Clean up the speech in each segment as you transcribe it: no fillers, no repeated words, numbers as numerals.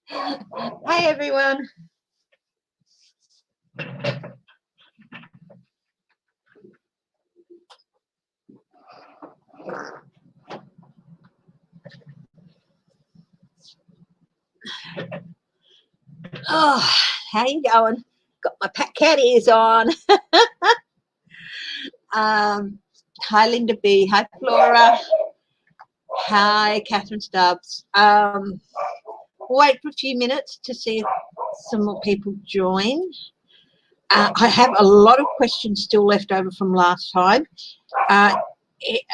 Hi, everyone. Oh, how you going? Got my cat ears on. Hi, Linda B. Hi, Flora. Hi, Catherine Stubbs. Wait for a few minutes to see if some more people join. I have a lot of questions still left over from last time.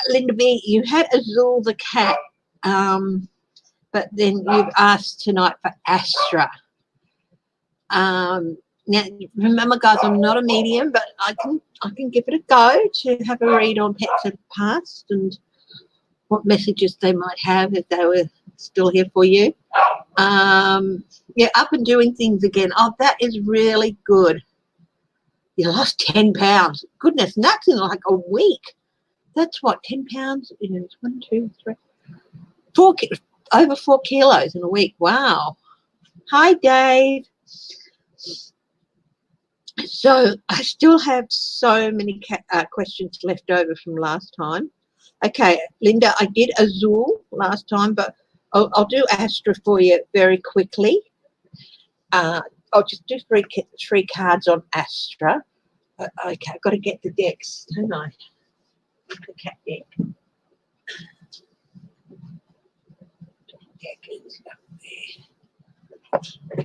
Linda B., you had Azul the cat, but then you've asked tonight for Astra. Now, remember, guys, I'm not a medium, but I can give it a go to have a read on pets of the past and what messages they might have if they were still here for you. Yeah, up and doing things again. Oh, that is really good. You lost 10 pounds. Goodness, nuts, in like a week. That's what, 10 pounds in 1, 2, 3, 4, over 4 kilos in a week. Wow. Hi, Dave. So I still have so many questions left over from last time. Okay, Linda, I did Azul last time, but I'll do Astra for you very quickly. I'll just do three cards on Astra. Okay, I've got to get the decks, don't I? The cat deck. Deck is up there.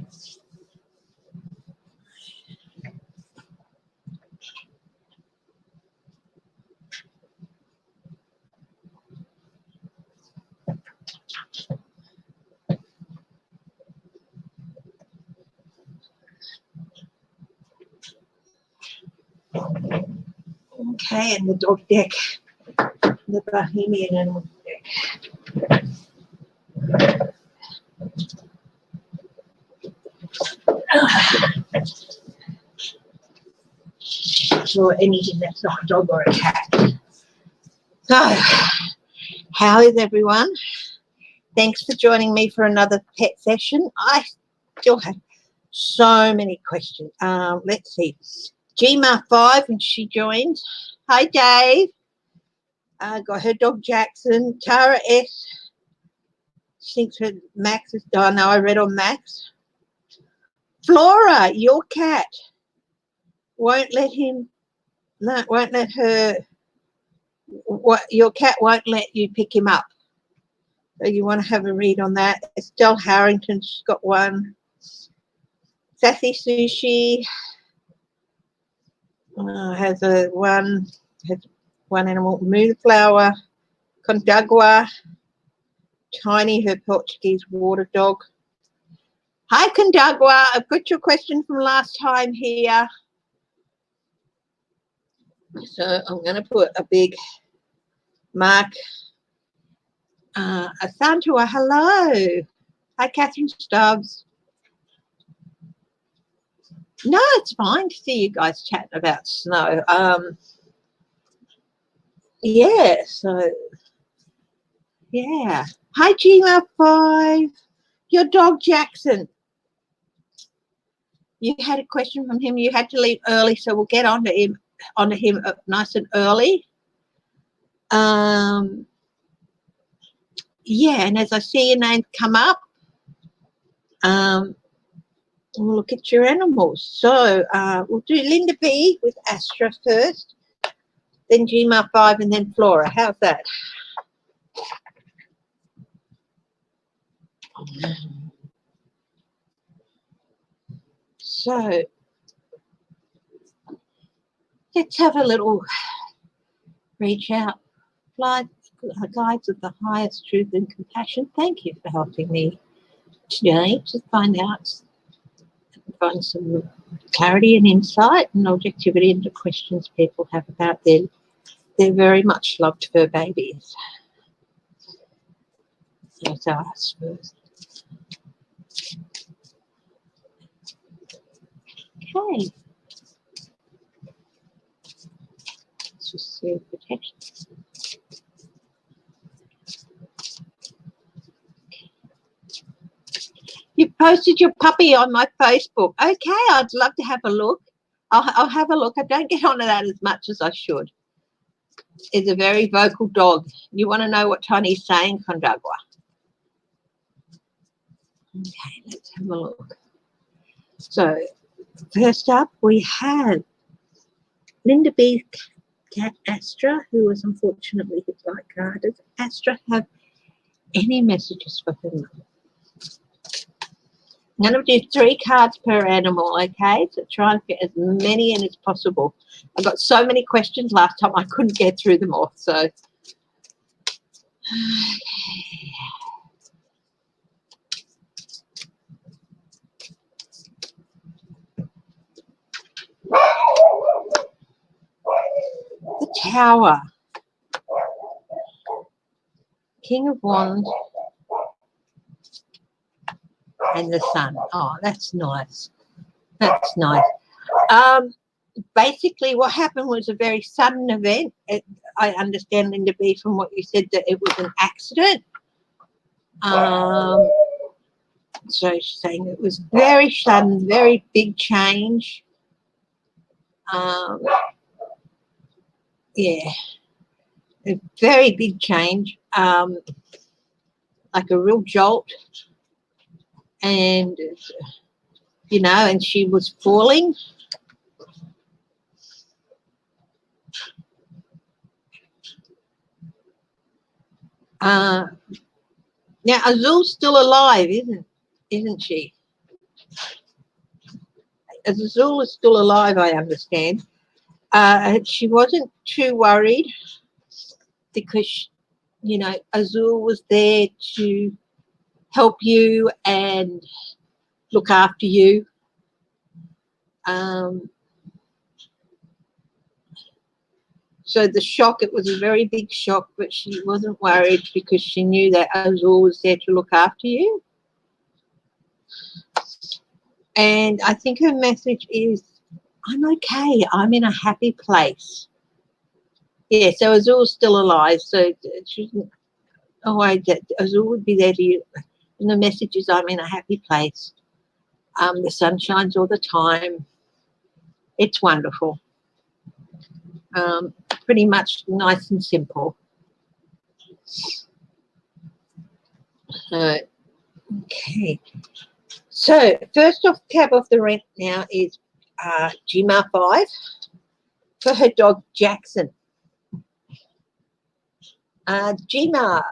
Okay, and the dog deck, the Bohemian animal deck. Or anything that's not a dog or a cat. So, how is everyone? Thanks for joining me for another pet session. I still have so many questions. Let's see. GMA5, when she joined. Hi, Dave. Got her dog Jackson. Tara S. She thinks her Max is done. Now I read on Max. Flora, your cat won't let him. No, won't let her. What your cat won't let you pick him up. So you want to have a read on that. Estelle Harrington's got one. Sassy Sushi has one animal. Moonflower, Condagua, Tiny, her Portuguese water dog. Hi, Condagua. I've got your question from last time here. So I'm going to put a big mark. Asantua, hello. Hi, Catherine Stubbs. No, it's fine to see you guys chatting about snow. Yeah, so, yeah. Hi, GMA5. Your dog, Jackson. You had a question from him. You had to leave early, so we'll get onto him nice and early. Yeah, and as I see your name come up, we'll look at your animals. So we'll do Linda B with Astra first, then GMA5, and then Flora. How's that? So let's have a little reach out. Guides of the highest truth and compassion. Thank you for helping me today to find some clarity and insight and objectivity into questions people have about their very much loved fur babies. Let's ask first. Okay. Let's just see protection. You posted your puppy on my Facebook. Okay, I'd love to have a look. I'll have a look. I don't get onto that as much as I should. It's a very vocal dog. You want to know what Tiny's saying, Condagua? Okay, let's have a look. So, first up, we have Linda B's cat Astra, who was unfortunately hit by a car. Does Astra have any messages for her mum? I'm going to do 3 cards per animal, okay? So try and get as many in as possible. I got so many questions last time I couldn't get through them all. So, the Tower, King of Wands, and the Sun. Oh, that's nice. That's nice. Basically, what happened was a very sudden event. I understand, Linda B, from what you said, that it was an accident. So she's saying it was very sudden, very big change. Yeah, a very big change, like a real jolt. And, you know, and she was falling. Now, Azul's still alive, isn't she? Azul is still alive, I understand. She wasn't too worried because, you know, Azul was there to help you and look after you. So the shock, it was a very big shock, but she wasn't worried because she knew that Azul was there to look after you. And I think her message is, I'm okay. I'm in a happy place. Yeah, so Azul's still alive. So she's, oh, Azul would be there to you. And the message is, I'm in a happy place. The sun shines all the time. It's wonderful. Pretty much nice and simple. Okay. So first off, cab off the rank now is GMAR 5 for her dog Jackson. GMAR,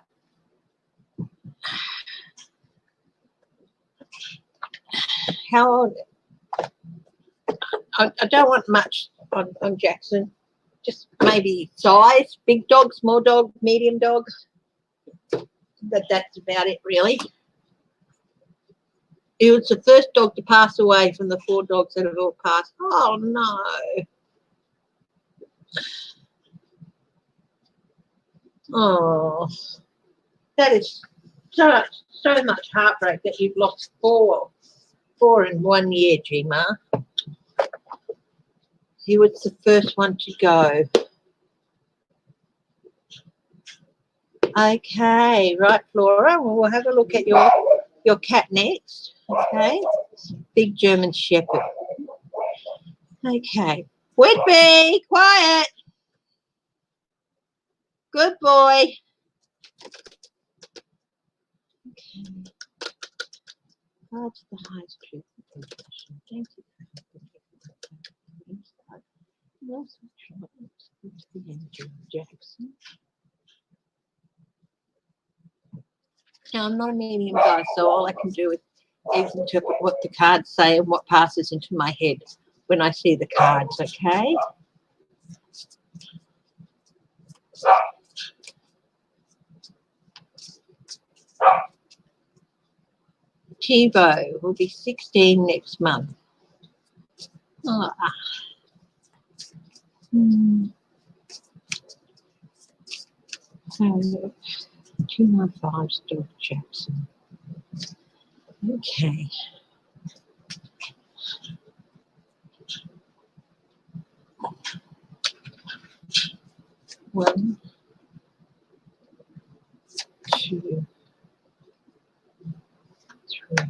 how old? I don't want much on Jackson. Just maybe size, big dog, small dog, medium dog. But that's about it, really. He was the first dog to pass away from the 4 dogs that have all passed. Oh, no. Oh, that is so much heartbreak that you've lost 4 in 1 year, Gma. He was the first one to go. Okay, right, Flora. Well, we'll have a look at your cat next. Okay, big German Shepherd. Okay, Whitby, quiet. Good boy. Okay. Cards the highest truth and compassion. Thank you. The energy of Jackson. Now, I'm not a medium guy, so all I can do is interpret what the cards say and what passes into my head when I see the cards, okay? Chivo will be 16 next month. Oh, So, 295 still Jackson. Okay. One, two, three,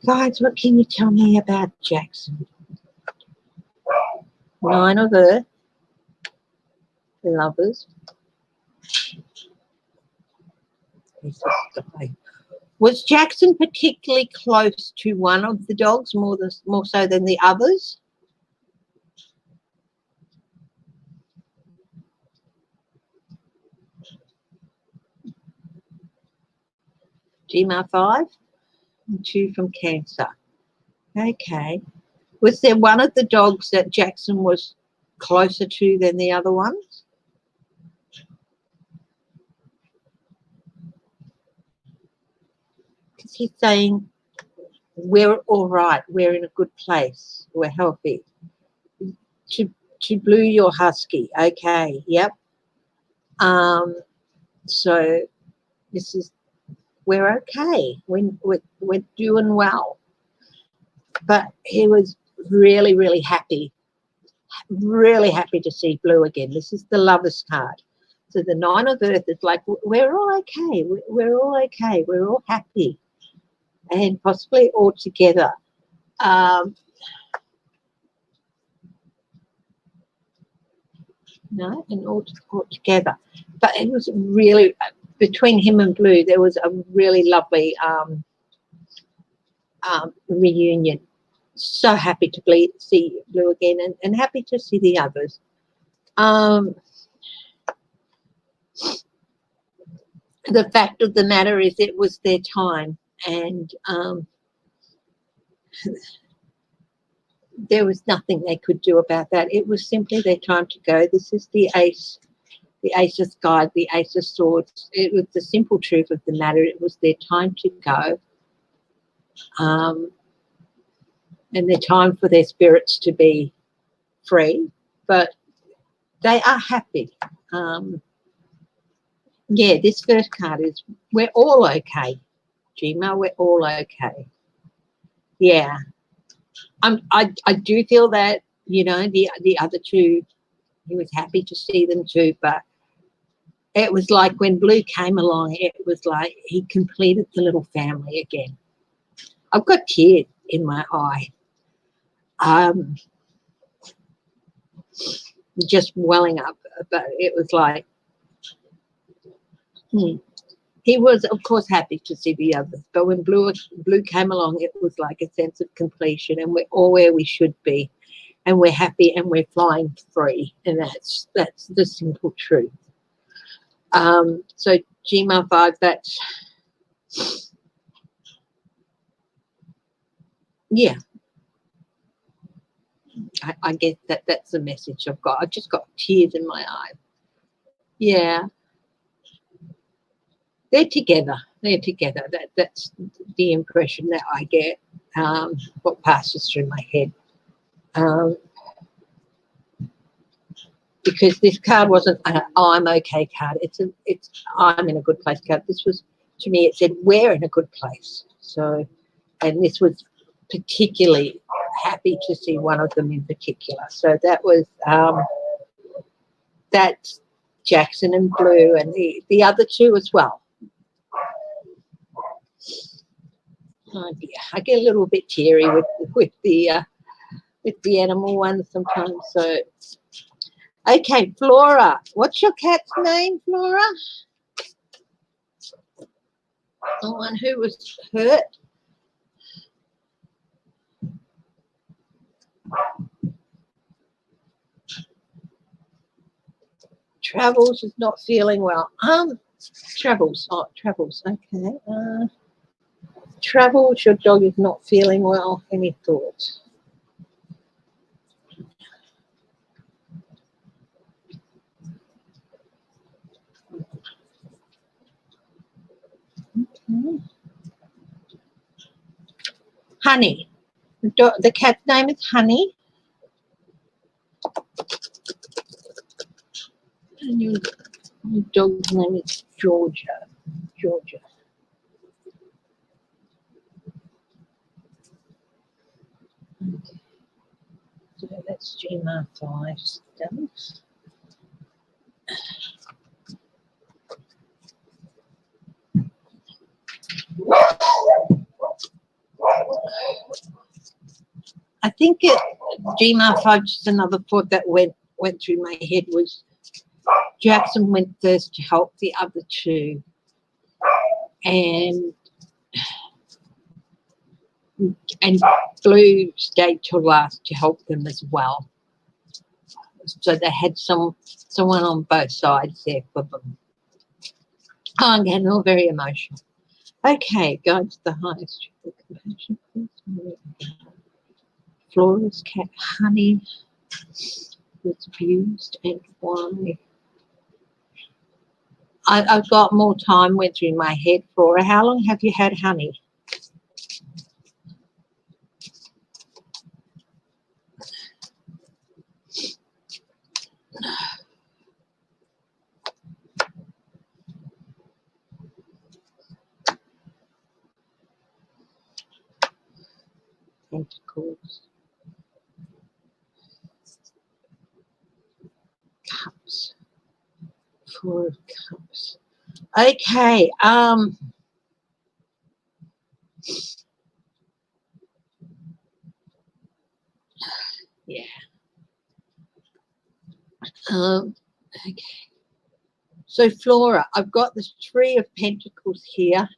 Guys, what can you tell me about Jackson? 9 of Earth, Lovers. He's just dying. Was Jackson particularly close to one of the dogs more so than the others? GMR 5 and 2 from Cancer. Okay. Was there one of the dogs that Jackson was closer to than the other ones? Because he's saying, we're all right, we're in a good place, we're healthy. To Blue, your husky. Okay, yep. So this is, we're okay. We're doing well. But he was really, really happy to see Blue again. This is the Lovers card. So the 9 of Earth is like, we're all okay. We're all okay. We're all happy. And possibly all together. No, and all together. But it was really, between him and Blue, there was a really lovely reunion. So happy to see Blue again, and happy to see the others. The fact of the matter is it was their time, and there was nothing they could do about that. It was simply their time to go. This is the Ace of Sky, the Ace of Swords. It was the simple truth of the matter. It was their time to go. And their time for their spirits to be free. But they are happy. Yeah, this first card is, we're all okay. Gmail, we're all okay. Yeah. I do feel that, you know, the other two, he was happy to see them too, but it was like when Blue came along, it was like he completed the little family again. I've got tears in my eye. Just welling up, but it was like, he was, of course, happy to see the others, but when Blue came along, it was like a sense of completion, and we're all where we should be, and we're happy, and we're flying free, and that's the simple truth. So GMR 5, that's, yeah. I guess that's the message I've got. I've just got tears in my eyes. Yeah. They're together. They're together. That's the impression that I get, what passes through my head. Because this card wasn't an I'm okay card. It's I'm in a good place card. This was, to me, it said we're in a good place. So, and this was particularly happy to see one of them in particular. So that was, that's Jackson and Blue, and the other two as well. Oh dear, I get a little bit teary with the animal ones sometimes. So, okay, Flora, what's your cat's name, Flora? The one who was hurt. Travels is not feeling well. Travels. Oh, Travels. Okay. Travels, your dog is not feeling well. Any thoughts? Okay. Honey. The cat's name is Honey. And your dog's name is Georgia. Georgia. Okay. So that's GMR 5 done. I think G-5, just another thought that went through my head was Jackson went first to help the other two, and Blue stayed till last to help them as well. So they had someone on both sides there for them. Oh, I'm getting all very emotional. Okay, guides the highest. Flora's cat Honey was abused, and why? I've got more time went through my head. Flora, how long have you had Honey? Pentacles, Cups, Four of Cups. Okay, yeah. Okay. So Flora, I've got the Three of Pentacles here,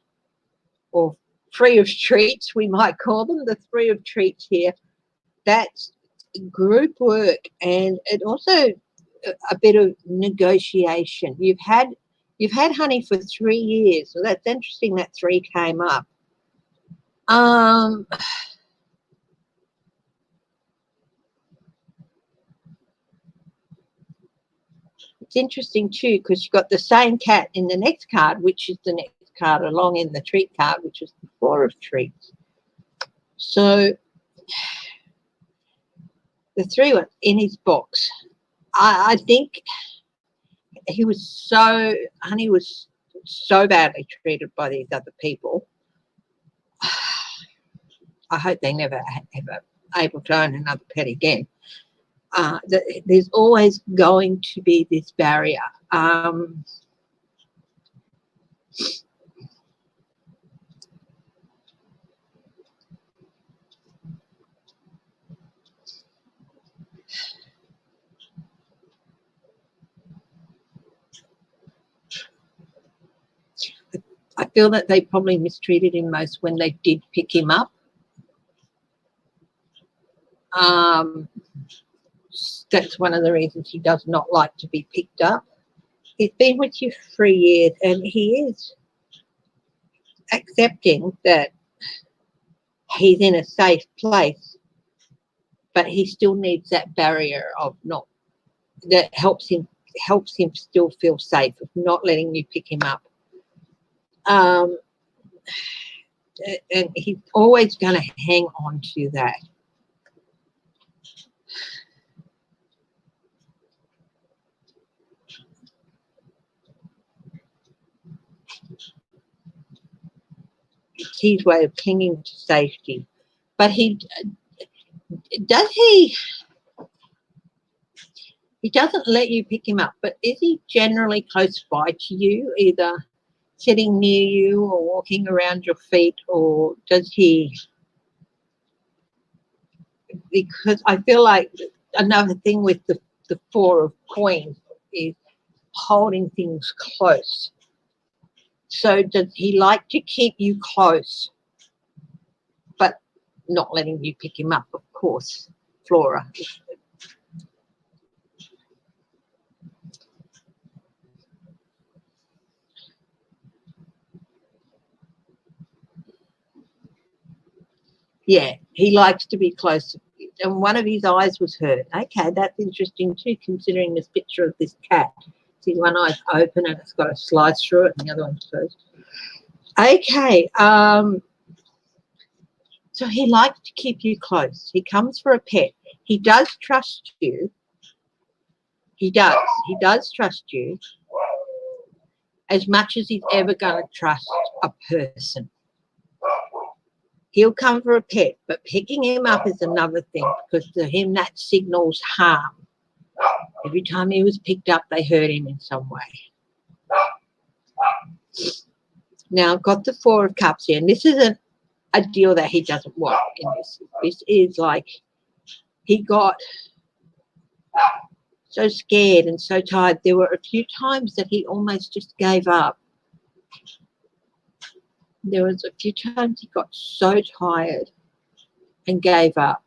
or Three of Treats, we might call them, the Three of Treats here. That's group work, and it also a bit of negotiation. You've had Honey for 3 years, so that's interesting that 3 came up. It's interesting too, because you've got the same cat in the next card, which is the next card along in the treat card, which is the Four of Treats. So the 3 ones in his box. I think Honey was so badly treated by these other people. I hope they never ever able to own another pet again. There's always going to be this barrier. I feel that they probably mistreated him most when they did pick him up. That's one of the reasons he does not like to be picked up. He's been with you for 3 years, and he is accepting that he's in a safe place, but he still needs that barrier of not, that helps him still feel safe, of not letting you pick him up. And he's always going to hang on to that. It's his way of clinging to safety. But he doesn't let you pick him up, but is he generally close by to you, either sitting near you or walking around your feet, or does he? Because I feel like another thing with the Four of Coins is holding things close. So does he like to keep you close, but not letting you pick him up, of course, Flora? Yeah, he likes to be close. And one of his eyes was hurt. Okay, that's interesting too, considering this picture of this cat. See, one eye's open and it's got a slice through it, and the other one's closed. Okay, so he likes to keep you close. He comes for a pet. He does trust you. He does. He does trust you as much as he's ever going to trust a person. He'll come for a pet, but picking him up is another thing, because to him that signals harm. Every time he was picked up, they hurt him in some way. Now, I've got the Four of Cups here, and this isn't a deal that he doesn't want in this. This is like he got so scared and so tired. There were a few times that he almost just gave up. There was a few times he got so tired and gave up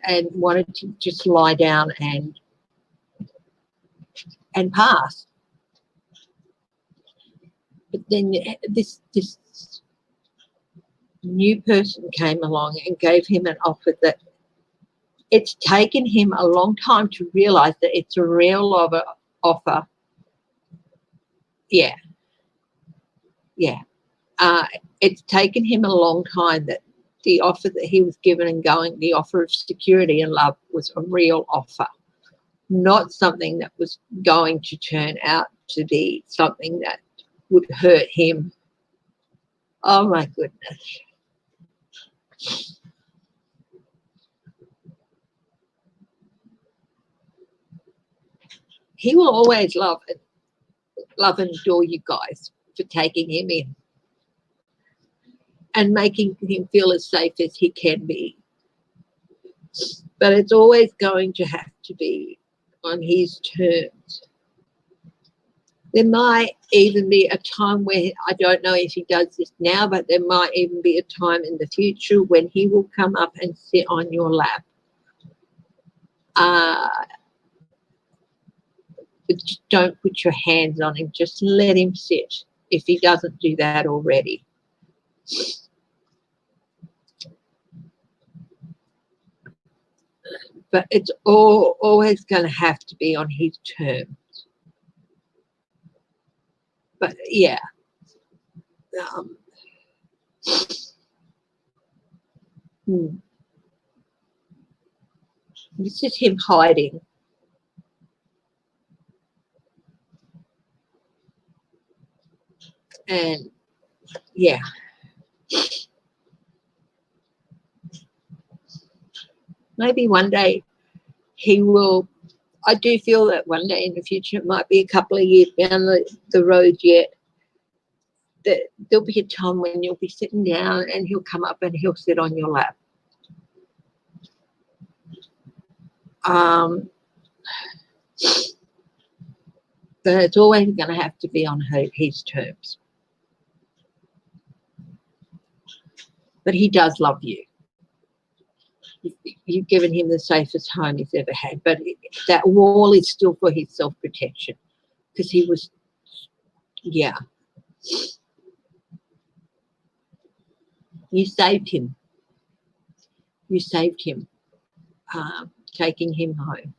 and wanted to just lie down and pass. But then this new person came along and gave him an offer that it's taken him a long time to realize that it's a real offer. Yeah. It's taken him a long time that the offer that he was given and going, the offer of security and love, was a real offer, not something that was going to turn out to be something that would hurt him. Oh my goodness. He will always love and adore you guys for taking him in and making him feel as safe as he can be. But it's always going to have to be on his terms. There might even be a time where, I don't know if he does this now, but there might even be a time in the future when he will come up and sit on your lap. But just don't put your hands on him. Just let him sit if he doesn't do that already. But it's always going to have to be on his terms. But yeah, this is him hiding. And yeah, maybe one day he will. I do feel that one day in the future, it might be a couple of years down the road yet, that there'll be a time when you'll be sitting down and he'll come up and he'll sit on your lap. But it's always going to have to be on his terms. But he does love you. You've given him the safest home he's ever had. But that wall is still for his self-protection, because he was, yeah. You saved him. You saved him, taking him home.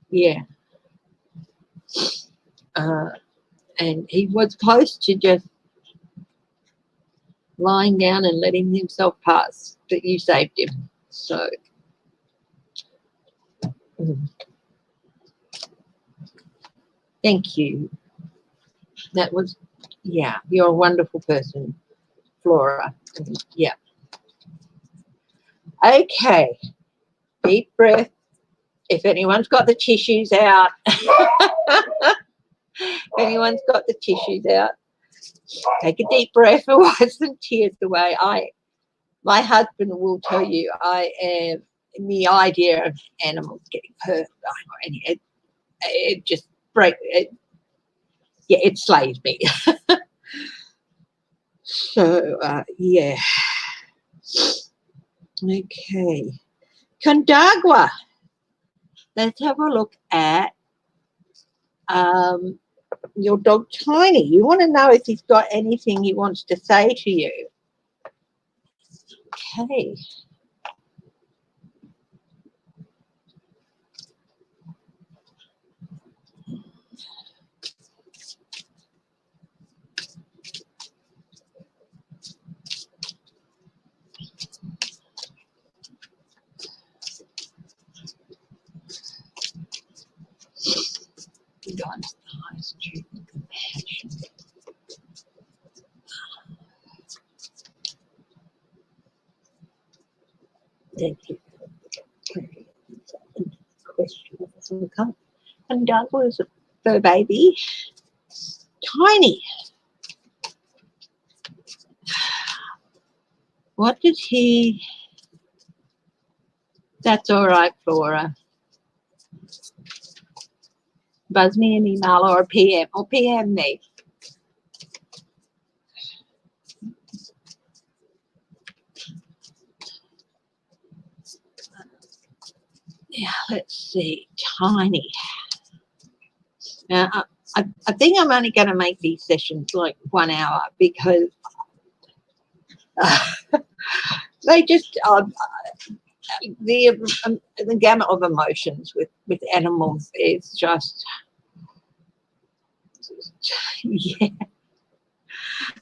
Yeah. And he was close to just lying down and letting himself pass, but you saved him. So thank you. That was, yeah, you're a wonderful person, Flora. Yeah. Okay. Deep breath. If anyone's got the tissues out, anyone's got the tissues out, take a deep breath and wipe some tears away. My husband will tell you I am, the idea of animals getting hurt, it just it slays me. So yeah. Okay. Condagua. Let's have a look at your dog Tiny. You want to know if he's got anything he wants to say to you. Okay. God's highest truth and compassion. Thank you. Question doesn't come. And Doug was a fur baby. Tiny. What did he That's all right, Flora. Buzz me an email or a PM or PM me. Yeah, let's see. Tiny. Now, I think I'm only going to make these sessions like 1 hour because they just the gamut of emotions with animals is just yeah.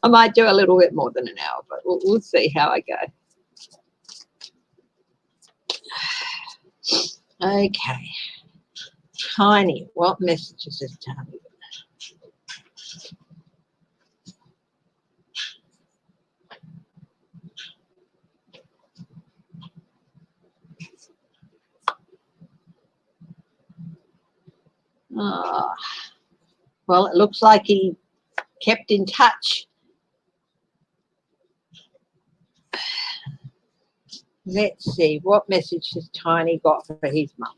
I might do a little bit more than an hour, but we'll see how I go. Okay, Tiny. What messages is Tiny? Oh, well, it looks like he kept in touch. Let's see, what message has Tiny got for his mum?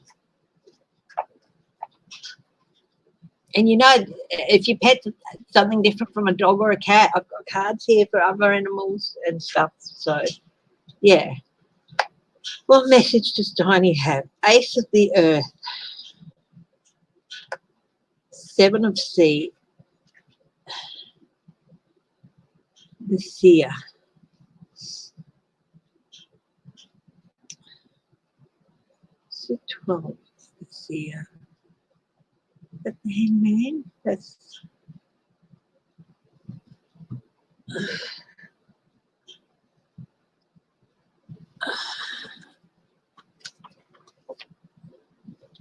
And you know, if you pet something different from a dog or a cat, I've got cards here for other animals and stuff. So, yeah. What message does Tiny have? Ace of the Earth. 7 of Sea. The Seer. So 12. The Seer. But the Hangman. That's.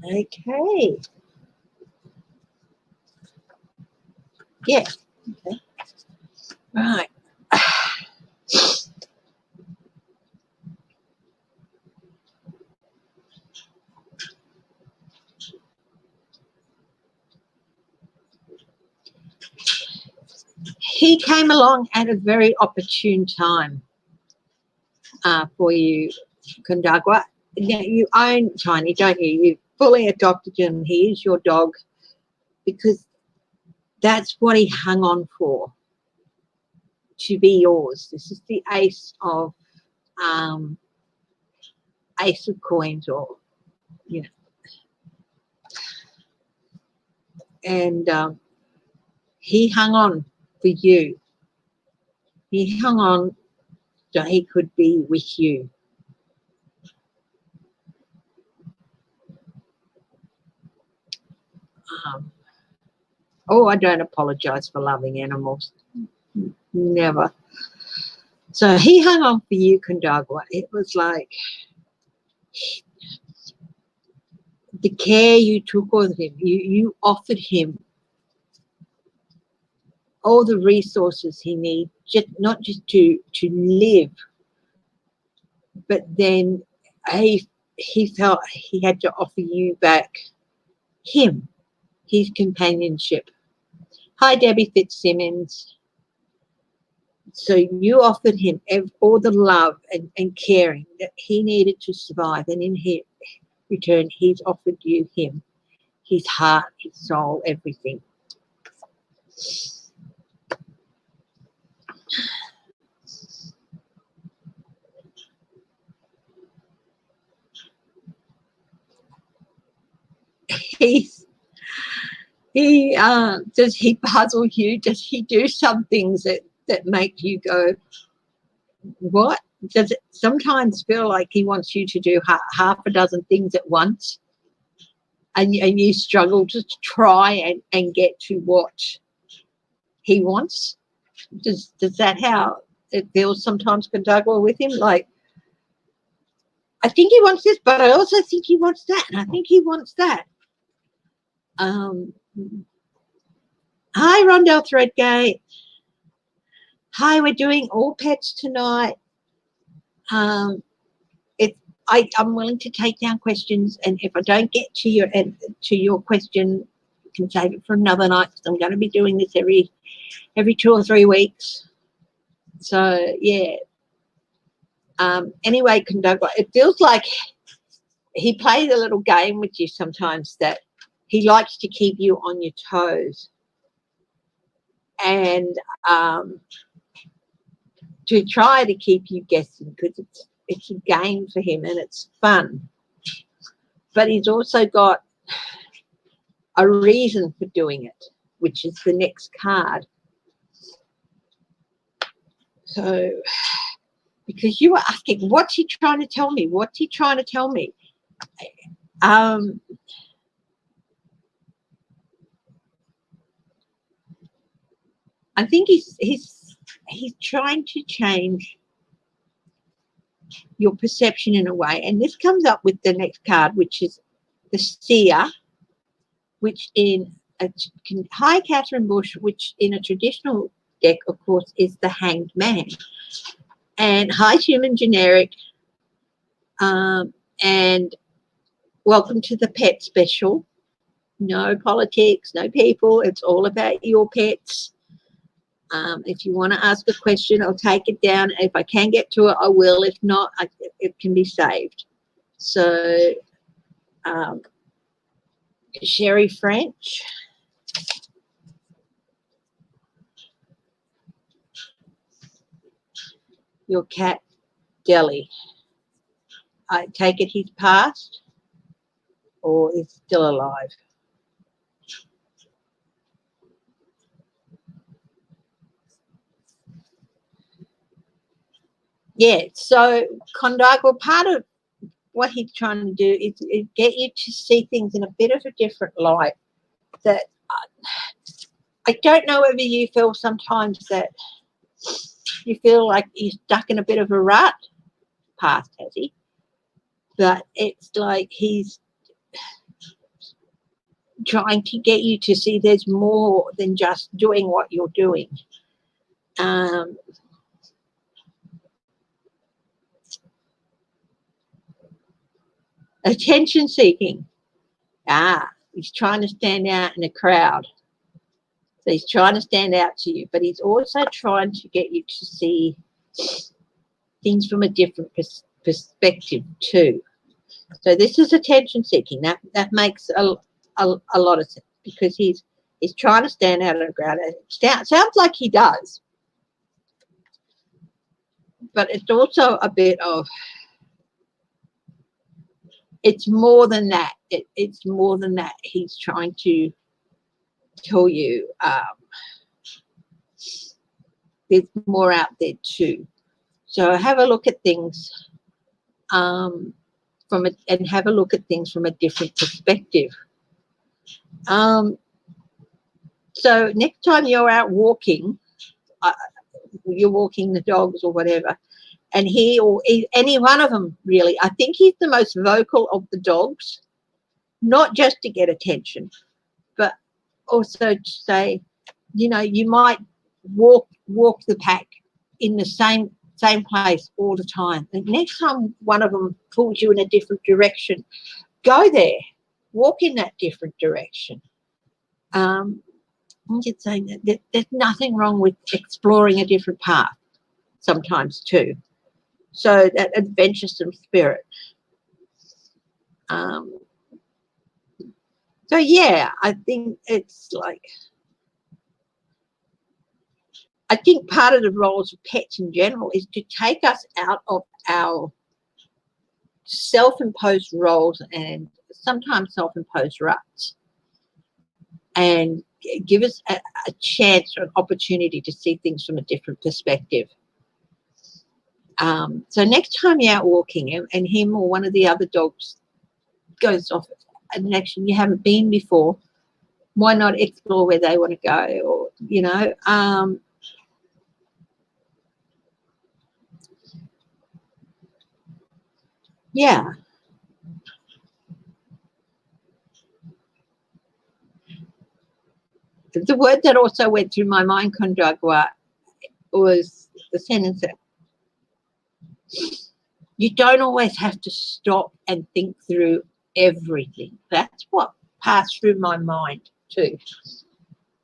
Okay. Yeah. Okay. Right. He came along at a very opportune time for you, Kundagwa. Now, you own Tiny, don't you? You fully adopted him. He is your dog because that's what he hung on for, to be yours. This is the ace of coins, or you know, and he hung on for you. He hung on so he could be with you. Oh, I don't apologize for loving animals. Never. So he hung on for you, Kundagwa. It was like the care you took of him. You offered him all the resources he needs, not just to live, but then he felt he had to offer you back his companionship. Hi, Debbie Fitzsimmons. So you offered him all the love and caring that he needed to survive, and in return, he's offered you his heart, his soul, everything. Does he puzzle you? Does he do some things that make you go, what? Does it sometimes feel like he wants you to do half a dozen things at once, and you struggle to try and get to what he wants? Does that how it feels sometimes, Kundagwa, with him? Like, I think he wants this, but I also think he wants that, and I think he wants that. Hi, Rondell Threadgate. Hi, we're doing all pets tonight. I'm willing to take down questions, and if I don't get to your question, you can save it for another night, because I'm going to be doing this every 2 or 3 weeks. So yeah. Anyway, Kundagwa, it feels like he plays a little game with you sometimes that he likes to keep you on your toes, and to try to keep you guessing, because it's a game for him and it's fun. But he's also got a reason for doing it, which is the next card. So, because you were asking, what's he trying to tell me? What's he trying to tell me? I think he's trying to change your perception in a way, and this comes up with the next card, which is the Seer, which in a High Catherine Bush, which in a traditional deck, of course, is the Hanged Man, and High Human Generic, and welcome to the pet special. No politics, no people. It's all about your pets. If you want to ask a question, I'll take it down. If I can get to it, I will. If not, it can be saved. So, Sherry French. Your cat, Deli. I take it he's passed or is still alive. Yeah, so Condago, part of what he's trying to do is get you to see things in a bit of a different light. That I don't know whether you feel sometimes that you feel like he's stuck in a bit of a rut. Past, has he? But it's like he's trying to get you to see there's more than just doing what you're doing. Attention seeking. He's trying to stand out in a crowd. So he's trying to stand out to you, but he's also trying to get you to see things from a different perspective too. So this is attention seeking. That makes a lot of sense, because he's trying to stand out in a crowd. It sounds like he does, but it's also a bit of, it's more than that. It's more than that. He's trying to tell you there's more out there too. So have a look at things and have a look at things from a different perspective. So next time you're out walking, you're walking the dogs or whatever, and any one of them really, I think he's the most vocal of the dogs, not just to get attention, but also to say, you might walk the pack in the same place all the time. And next time one of them pulls you in a different direction, go there, walk in that different direction. I'm just saying that there's nothing wrong with exploring a different path sometimes too. So that adventuresome spirit. So yeah, I think it's like, I think part of the roles of pets in general is to take us out of our self-imposed roles and sometimes self-imposed ruts, and give us a chance or an opportunity to see things from a different perspective. So next time you're out walking and him or one of the other dogs goes off a direction you haven't been before, why not explore where they want to go? Or, yeah. The word that also went through my mind, Condragua, was the sentence that you don't always have to stop and think through everything. That's what passed through my mind too,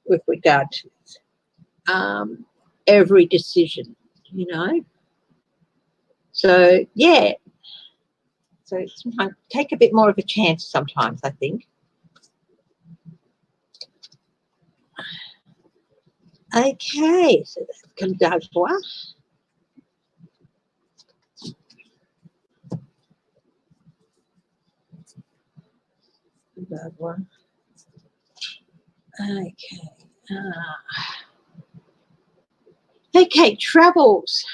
with regard to every decision, So yeah, So sometimes take a bit more of a chance sometimes, I think. Okay, so that's come down for us. Okay. Okay, travels.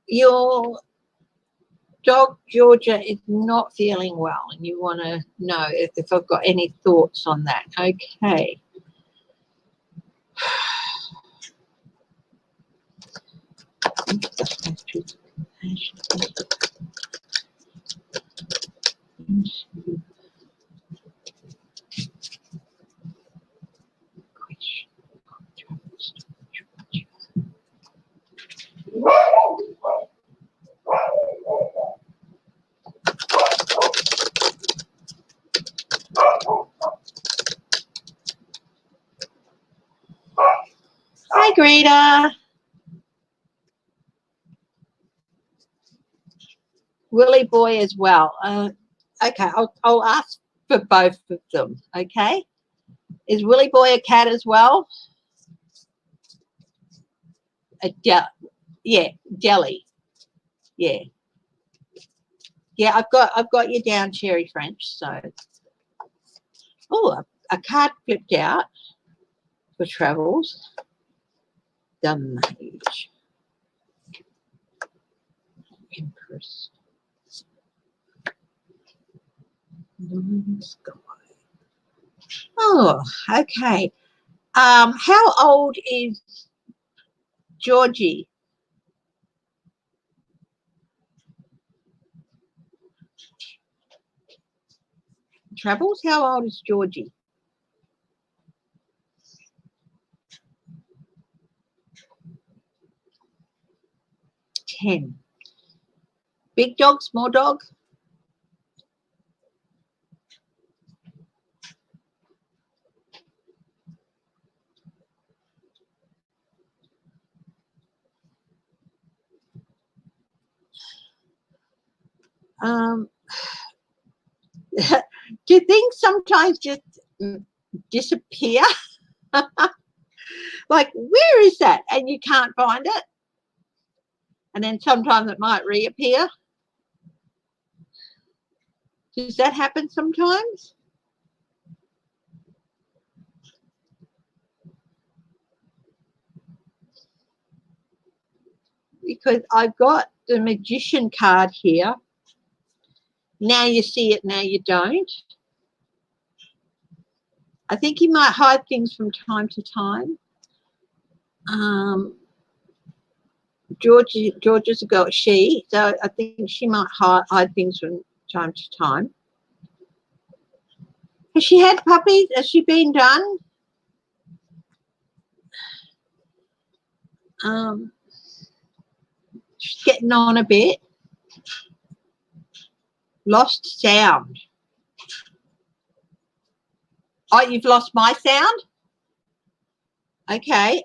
Your dog Georgia is not feeling well, and you want to know if I've got any thoughts on that. Okay. Hi, Greta. Willie boy as well. Okay, I'll ask for both of them. Okay. Is Willie boy a cat as well? Yeah, Jelly. Yeah. Yeah, I've got you down, Cherry French. So, oh, a card flipped out for travels. The Mage. Empress. Sky. Oh, okay. How old is Georgie? Travels? How old is Georgie? 10. Big dog, small dog? Do things sometimes just disappear? Like, where is that? And you can't find it. And then sometimes it might reappear. Does that happen sometimes? Because I've got the Magician card here. Now you see it, now you don't. I think he might hide things from time to time. Georgia's a girl, she, so I think she might hide things from time to time. Has she had puppies? Has she been done? She's getting on a bit. Lost sound. Oh, you've lost my sound? Okay.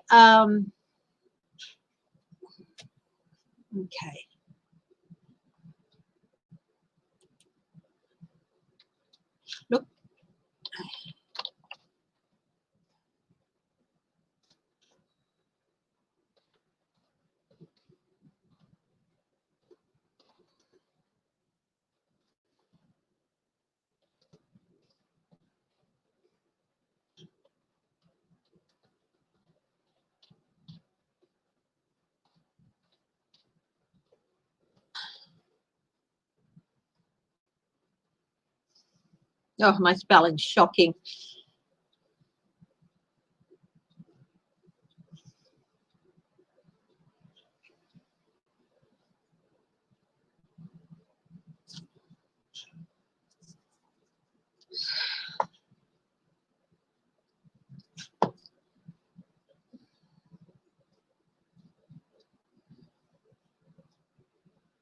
Okay. Look. Oh, my spelling's shocking.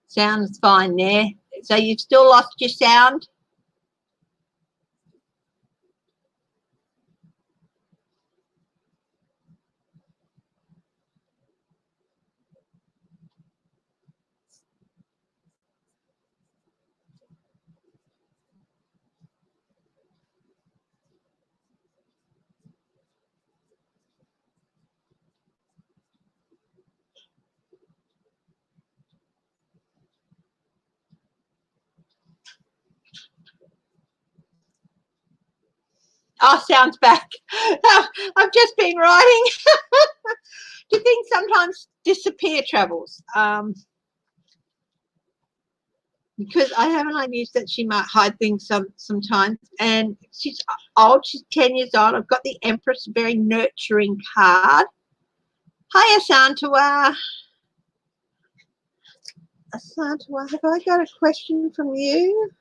Sounds fine there. So you've still lost your sound? Oh, sounds back. I've just been writing. Do things sometimes disappear, Travels? Because I have an idea that she might hide things sometimes. And she's old. She's 10 years old. I've got the Empress, very nurturing card. Hi, Asantua. Asantua, have I got a question from you?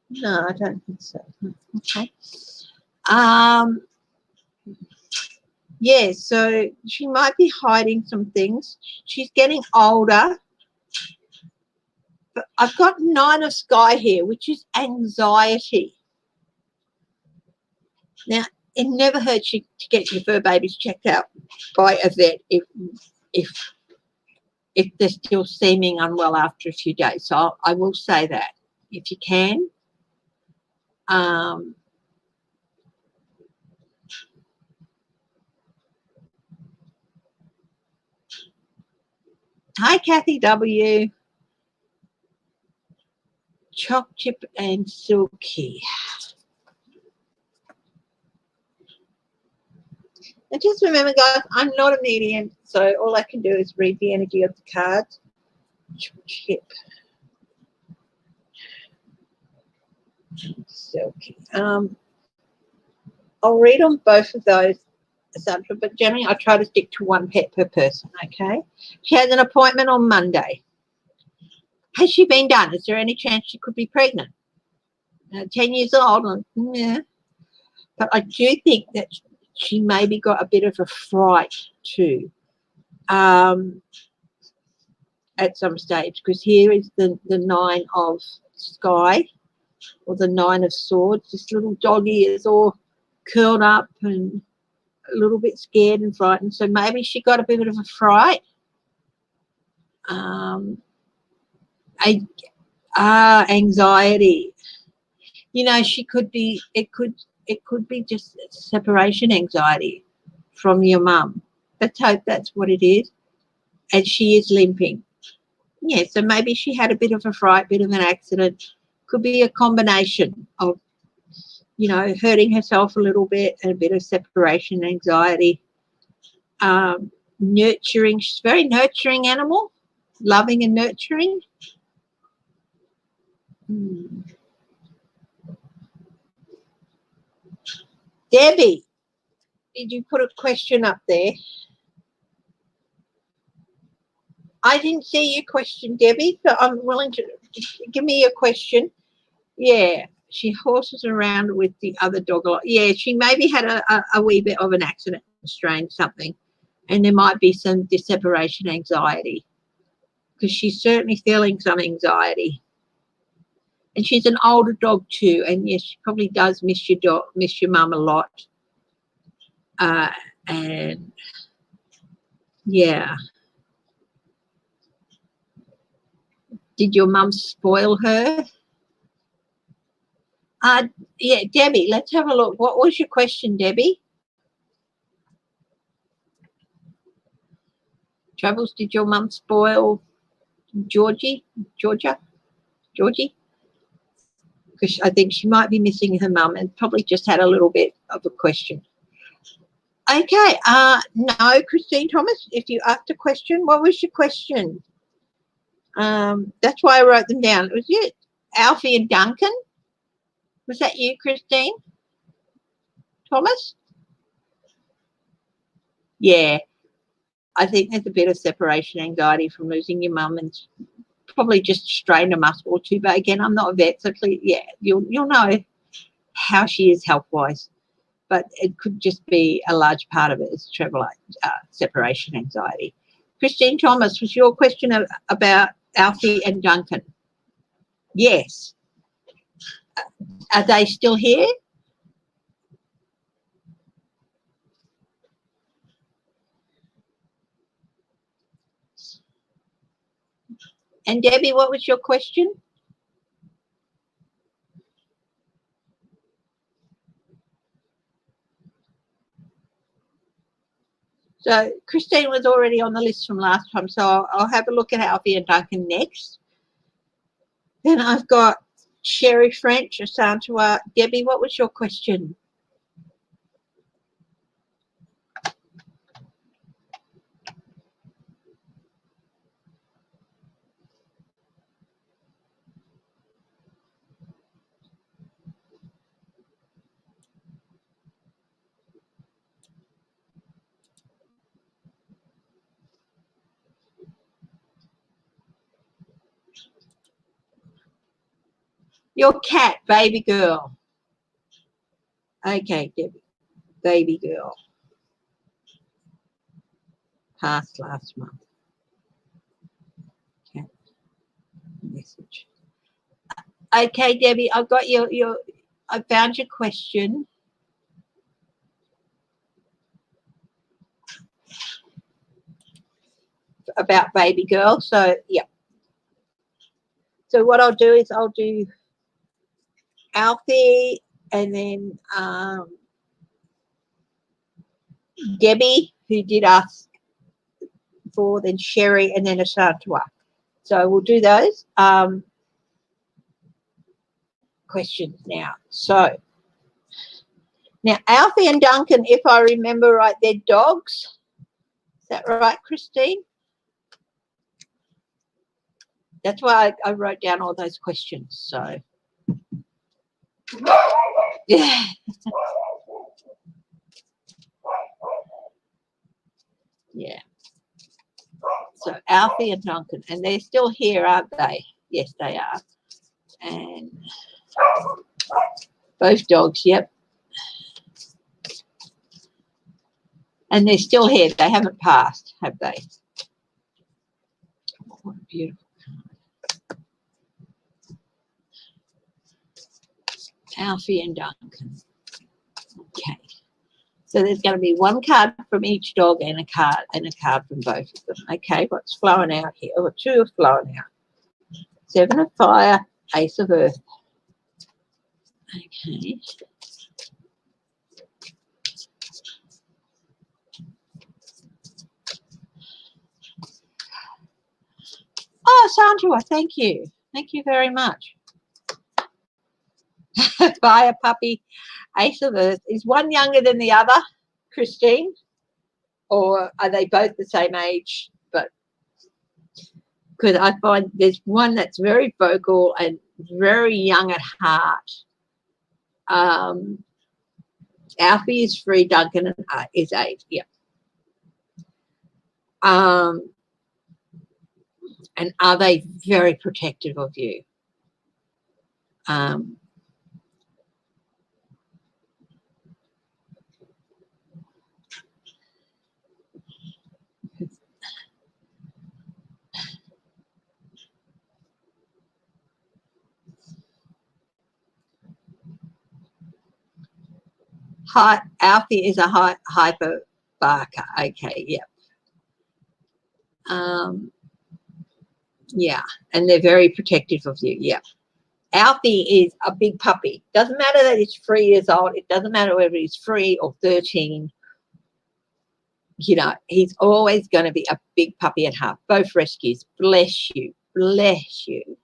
No, I don't think so. Okay. Yeah, so she might be hiding some things. She's getting older. But I've got 9 of Sky here, which is anxiety. Now, it never hurts you to get your fur babies checked out by a vet if they're still seeming unwell after a few days. So I will say that if you can. Hi, Kathy W. Choc Chip and Silky. And just remember, guys, I'm not a medium, so all I can do is read the energy of the cards. Chip. Silky. I'll read on both of those, Sandra, but generally I try to stick to 1 pet per person, okay? She has an appointment on Monday. Has she been done? Is there any chance she could be pregnant? 10 years old, yeah. But I do think that she maybe got a bit of a fright too at some stage, because here is the 9 of Sky, or the 9 of Swords. This little doggy is all curled up and a little bit scared and frightened. So maybe she got a bit of a fright. Anxiety. You know, she could be. It could be just separation anxiety from your mum. Let's hope that's what it is. And she is limping. Yeah, so maybe she had a bit of a fright, bit of an accident. Could be a combination of, you know, hurting herself a little bit and a bit of separation anxiety. Nurturing. She's a very nurturing animal, loving and nurturing. Debbie, did you put a question up there? I didn't see your question, Debbie, but I'm willing to give me your question. Yeah, she horses around with the other dog a lot. Yeah, she maybe had a wee bit of an accident, strained something, and there might be some separation anxiety, because she's certainly feeling some anxiety. And she's an older dog too, and yes, she probably does miss your dog, miss your mum a lot. And yeah. Did your mum spoil her? Yeah, Debbie, let's have a look. What was your question, Debbie? Travels, did your mum spoil Georgie? Because I think she might be missing her mum and probably just had a little bit of a question. Okay, no, Christine Thomas, if you asked a question, what was your question? That's why I wrote them down. Was it Alfie and Duncan? Was that you, Christine Thomas? Yeah, I think there's a bit of separation anxiety from losing your mum, and probably just strained a muscle or two. But again, I'm not a vet, so please, yeah, you'll know how she is health-wise. But it could just be a large part of it is separation anxiety. Christine Thomas, was your question about Alfie and Duncan? Yes. Are they still here? And Debbie, what was your question? So Christine was already on the list from last time, so I'll have a look at Alfie and Duncan next. Then I've got Sherry French, Asantua. Debbie, what was your question? Your cat, baby girl. Okay, Debbie, baby girl. Passed last month. Cat message. Okay, Debbie, I've got I found your question. About baby girl. So, yeah. So what I'll do is I'll do Alfie and then Debbie, who did us before, then Sherry, and then Asantua. So we'll do those questions now. So now Alfie and Duncan, if I remember right, they're dogs. Is that right, Christine? That's why I wrote down all those questions. So yeah. Yeah. So Alfie and Duncan, and they're still here, aren't they? Yes, they are. And both dogs, yep. And they're still here. They haven't passed, have they? Oh, what a beautiful card. Alfie and Duncan. Okay. So there's going to be one card from each dog and a card from both of them. Okay, what's flowing out here? Oh, two are flowing out. Seven of Fire, Ace of Earth. Okay. Oh, Sandra, thank you. Thank you very much. Fire, puppy, Ace of Earth. Is one younger than the other, Christine? Or are they both the same age? But because I find there's one that's very vocal and very young at heart. Alfie is 3, Duncan is 8. Yeah. And are they very protective of you? Alfie is a hyper barker. Okay, yeah. Yeah, and they're very protective of you. Yeah. Alfie is a big puppy. Doesn't matter that he's 3 years old. It doesn't matter whether he's 3 or 13. You know, he's always going to be a big puppy at heart. Both rescues. Bless you,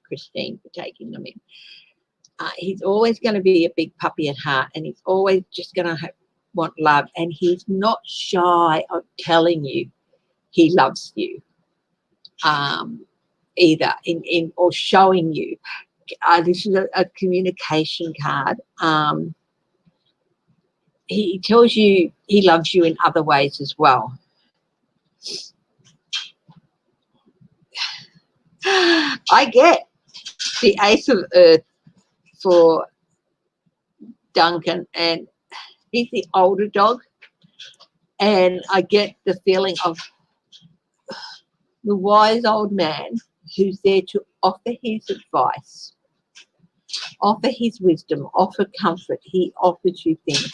Christine, for taking them in. He's always going to be a big puppy at heart, and he's always just going to want love. And he's not shy of telling you he loves you, either or showing you. This is a communication card. He tells you he loves you in other ways as well. I get the Ace of Earth for Duncan, and he's the older dog, and I get the feeling of the wise old man who's there to offer his advice, offer his wisdom, offer comfort. He offers you things.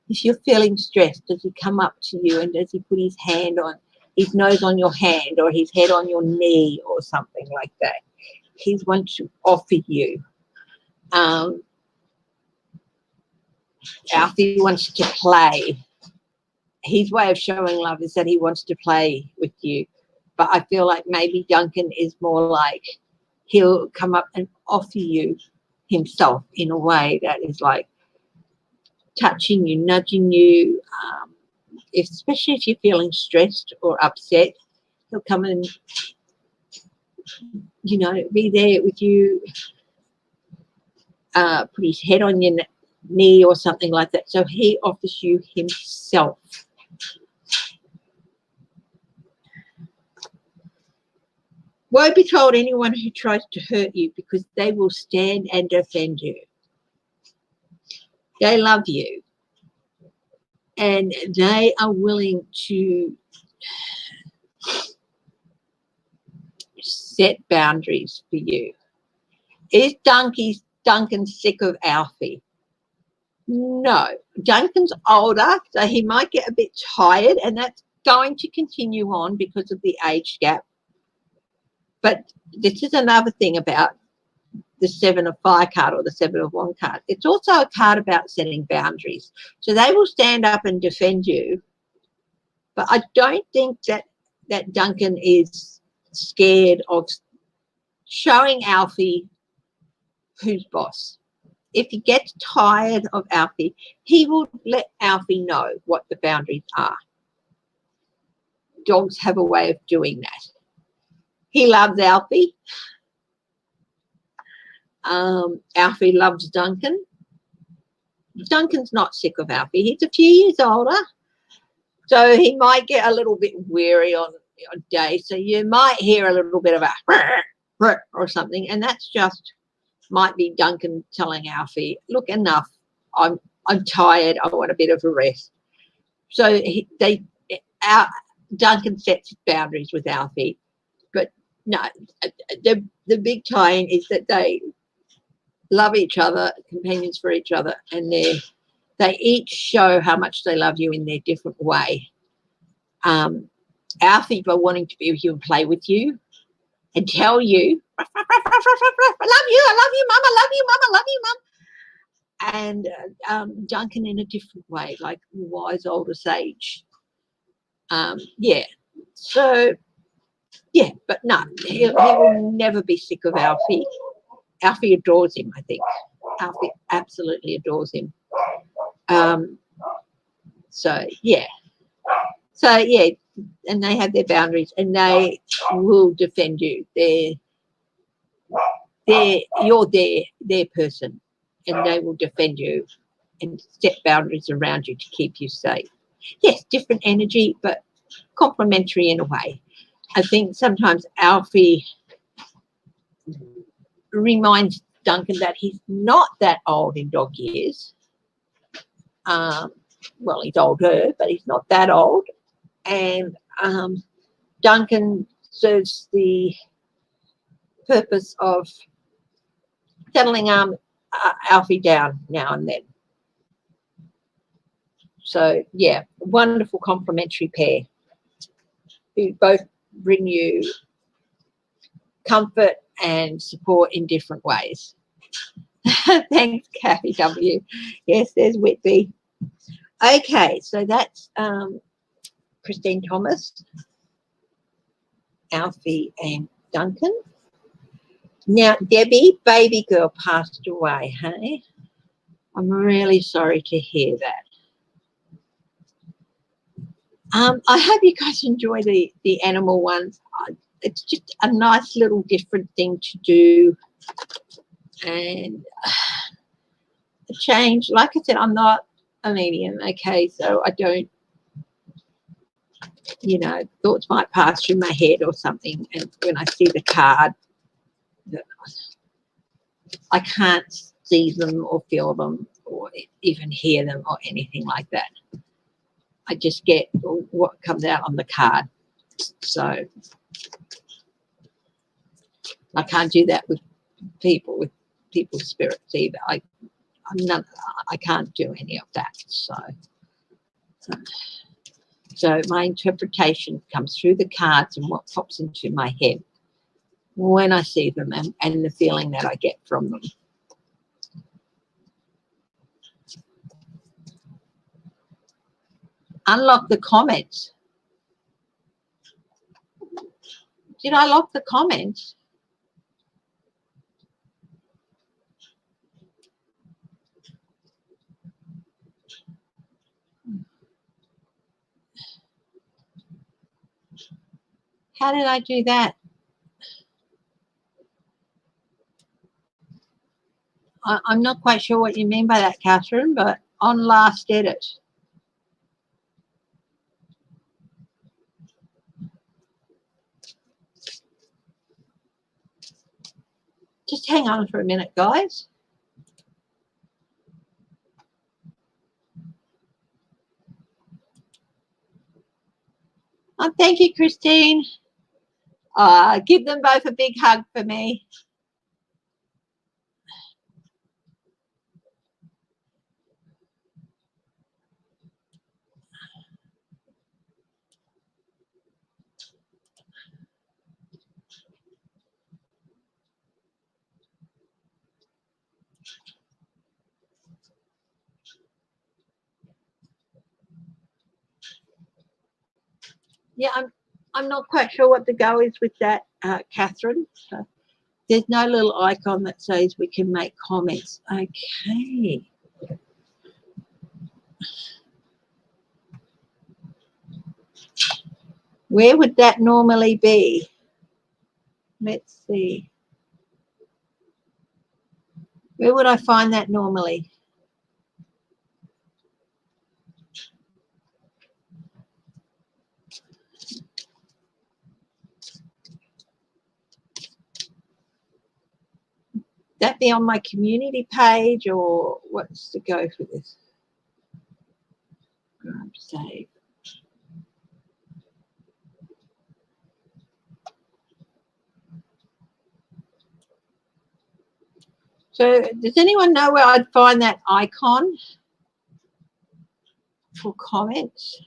If you're feeling stressed, does he come up to you and does he put his hand on, his nose on your hand or his head on your knee or something like that? He wants to offer you. Alfie wants to play. His way of showing love is that he wants to play with you. But I feel like maybe Duncan is more like he'll come up and offer you himself in a way that is like touching you, nudging you. Especially if you're feeling stressed or upset, he'll come and, you know, be there with you, put his head on your knee or something like that. So he offers you himself. Woe betide anyone who tries to hurt you, because they will stand and defend you. They love you, and they are willing to set boundaries for you. Is Duncan sick of Alfie? No. Duncan's older, so he might get a bit tired, and that's going to continue on because of the age gap. But this is another thing about the 7 of Fire card or the 7 of Wand card. It's also a card about setting boundaries. So they will stand up and defend you. But I don't think that Duncan is scared of showing Alfie who's boss. If he gets tired of Alfie, he will let Alfie know what the boundaries are. Dogs have a way of doing that. He loves Alfie. Alfie loves Duncan. Duncan's not sick of Alfie. He's a few years older, so he might get a little bit weary on day. So you might hear a little bit of a or something, and that's just might be Duncan telling Alfie, "Look, enough. I'm tired. I want a bit of a rest." So Duncan sets boundaries with Alfie, but no, the big tie-in is that they love each other, companions for each other, and they each show how much they love you in their different way. Alfie by wanting to be with you and play with you and tell you, I love you, Mum, I love you, Mum, I love you, Mum. And Duncan in a different way, like wise older sage. Yeah. So, yeah, but no, he will never be sick of Alfie. Alfie adores him, I think. Alfie absolutely adores him. So, yeah. So, yeah, and they have their boundaries, and they will defend you. You're their person, and they will defend you and set boundaries around you to keep you safe. Yes, different energy, but complementary in a way. I think sometimes Alfie reminds Duncan that he's not that old in dog years. Well, he's older, but he's not that old. And Duncan serves the purpose of settling Alfie down now and then. So, yeah, wonderful complementary pair who both bring you comfort and support in different ways. Thanks, Kathy W. Yes, there's Whitby. Okay, so that's Christine Thomas, Alfie and Duncan. Now, Debbie, baby girl passed away, hey? I'm really sorry to hear that. I hope you guys enjoy the animal ones. It's just a nice little different thing to do. And a change, like I said, I'm not a medium, okay? So I don't, you know, thoughts might pass through my head or something. And when I see the card, I can't see them or feel them or even hear them or anything like that. I just get what comes out on the card. So I can't do that with people's spirits either. I can't do any of that. So my interpretation comes through the cards and what pops into my head when I see them and the feeling that I get from them. Unlock the comments. Did I lock the comments? How did I do that? I'm not quite sure what you mean by that, Catherine, but on last edit. Just hang on for a minute, guys. Oh, thank you, Christine. Give them both a big hug for me. Yeah, I'm not quite sure what the go is with that, Catherine. So there's no little icon that says we can make comments. Okay. Where would that normally be? Let's see. Where would I find that normally? That be on my community page, or what's the go for this? Grab save. So does anyone know where I'd find that icon for comments?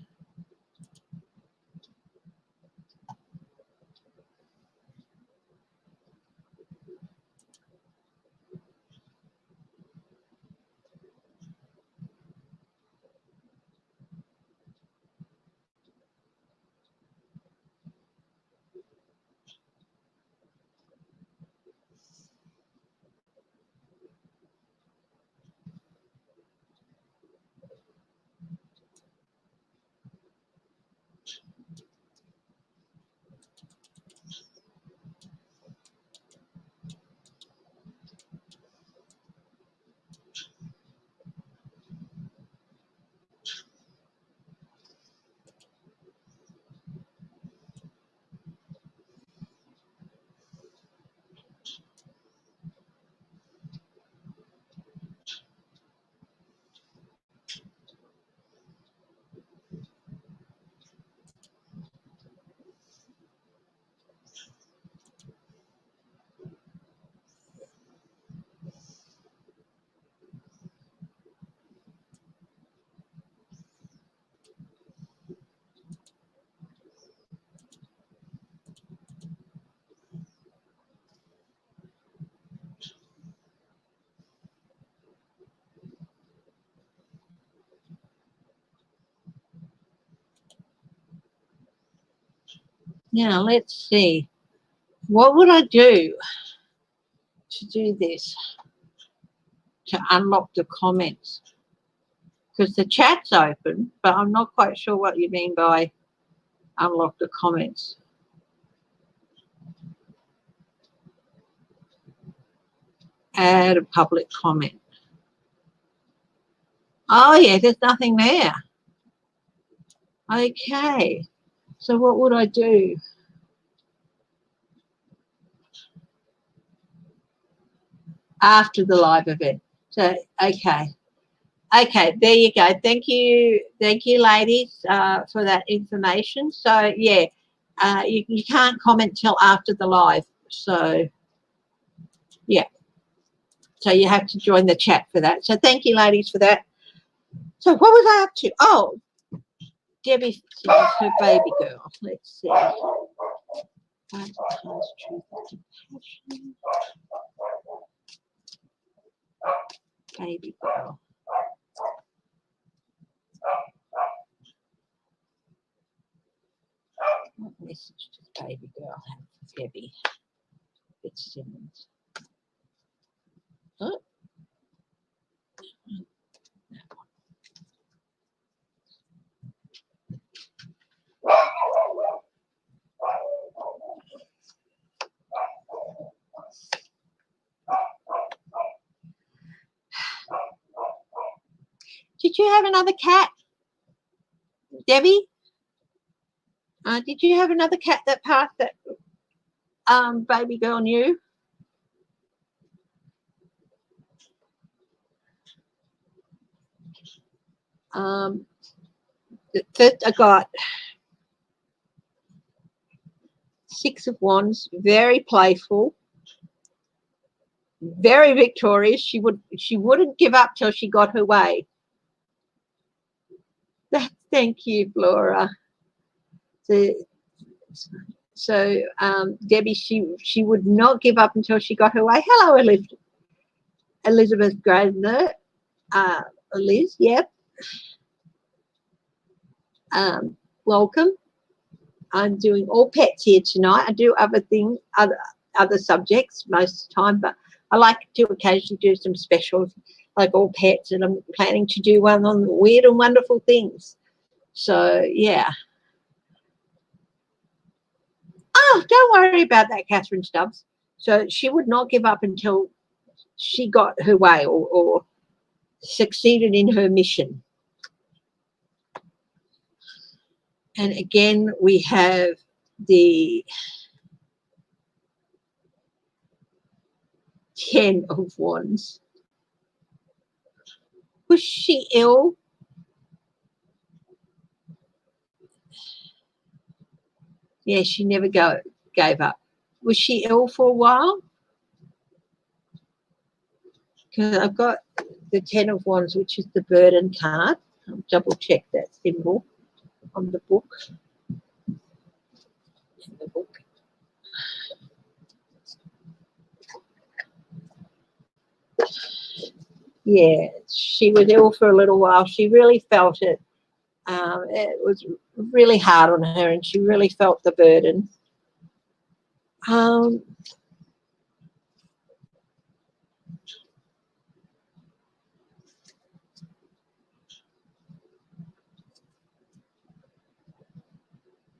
Now let's see. What would I do to do this? To unlock the comments? Because the chat's open, but I'm not quite sure what you mean by unlock the comments. Add a public comment. Oh yeah, there's nothing there. Okay, so what would I do? After the live event. So okay, there you go. Thank you, ladies, for that information. So yeah, you can't comment till after the live. So yeah, so you have to join the chat for that. So thank you, ladies, for that. So what was I up to? Oh, Debbie, her baby girl. Let's see. Advertise truth and compassion. Baby girl. What message does baby girl have for Debbie Fitzsimmons? Oh. Did you have another cat, Debbie? Did you have another cat that passed that baby girl knew? First I got 6 of Wands, very playful, very victorious. She wouldn't give up till she got her way. Thank you, Flora. So Debbie, she would not give up until she got her way. Hello, Elizabeth Grosvenor. Liz, yep. Welcome. I'm doing all pets here tonight. I do other things, other subjects most of the time, but I like to occasionally do some specials like all pets, and I'm planning to do one on weird and wonderful things. So yeah. Oh, don't worry about that, Catherine Stubbs. So she would not give up until she got her way or succeeded in her mission. And again, we have the 10 of Wands. Was she ill? Yeah, she never gave up. Was she ill for a while? Because I've got the 10 of Wands, which is the burden card. I'll double check that symbol on the book. In the book. Yeah, she was ill for a little while. She really felt it. It was really hard on her, and she really felt the burden.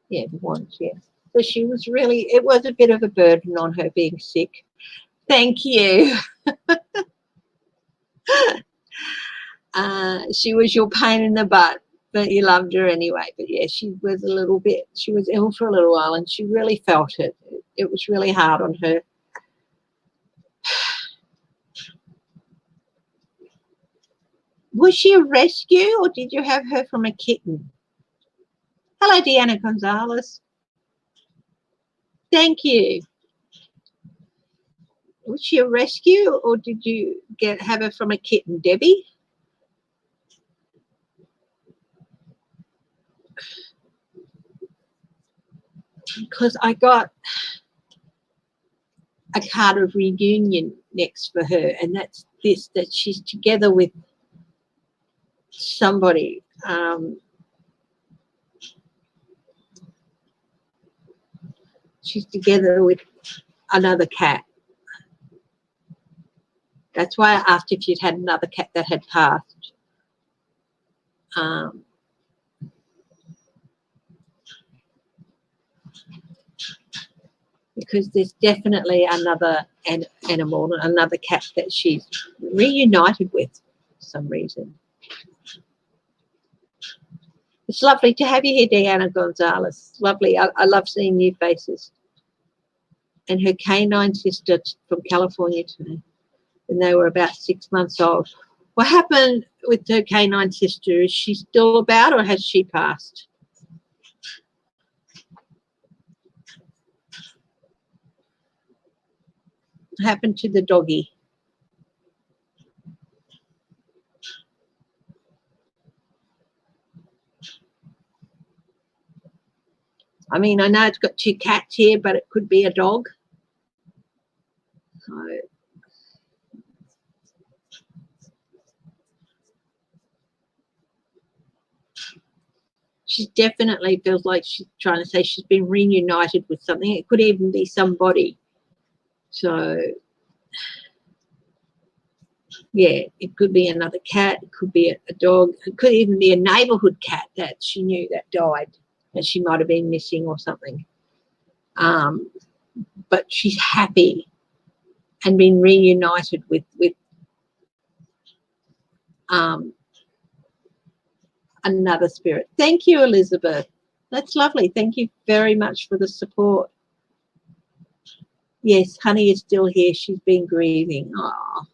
Yeah, the Wands, yeah. So she was really, it was a bit of a burden on her being sick. Thank you. She was your pain in the butt, but you loved her anyway. But yeah, she was ill for a little while, and she really felt it. It was really hard on her. Was she a rescue, or did you have her from a kitten? Hello, Deanna Gonzalez. Thank you. Was she a rescue, or did you have her from a kitten, Debbie? Because I got a card of reunion next for her, and that's this, that she's together with somebody. She's together with another cat. That's why I asked if you'd had another cat that had passed. Because there's definitely another animal, another cat that she's reunited with for some reason. It's lovely to have you here, Deanna Gonzalez. Lovely. I love seeing new faces. And her canine sister from California today, when they were about 6 months old. What happened with her canine sister? Is she still about, or has she passed? What happened to the doggy? I mean, I know it's got 2 cats here, but it could be a dog. So she definitely feels like she's trying to say she's been reunited with something. It could even be somebody. So yeah, it could be another cat. It could be a dog. It could even be a neighborhood cat that she knew that died, that she might have been missing or something. But she's happy and been reunited with another spirit. Thank you, Elizabeth. That's lovely. Thank you very much for the support. Yes, Honey is still here. She's been grieving. Oh.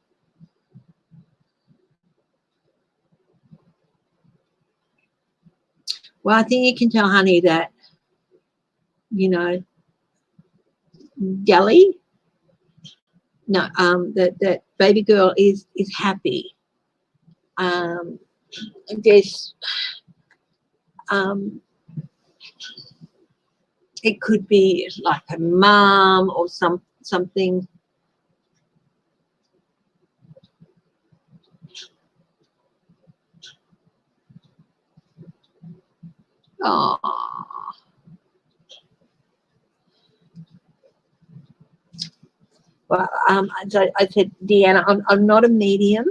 Well, I think you can tell Honey that, you know, Gelly, no, that baby girl is happy. There's, it could be like a mom or something. Oh. Well, so I said, Deanna, I'm not a medium,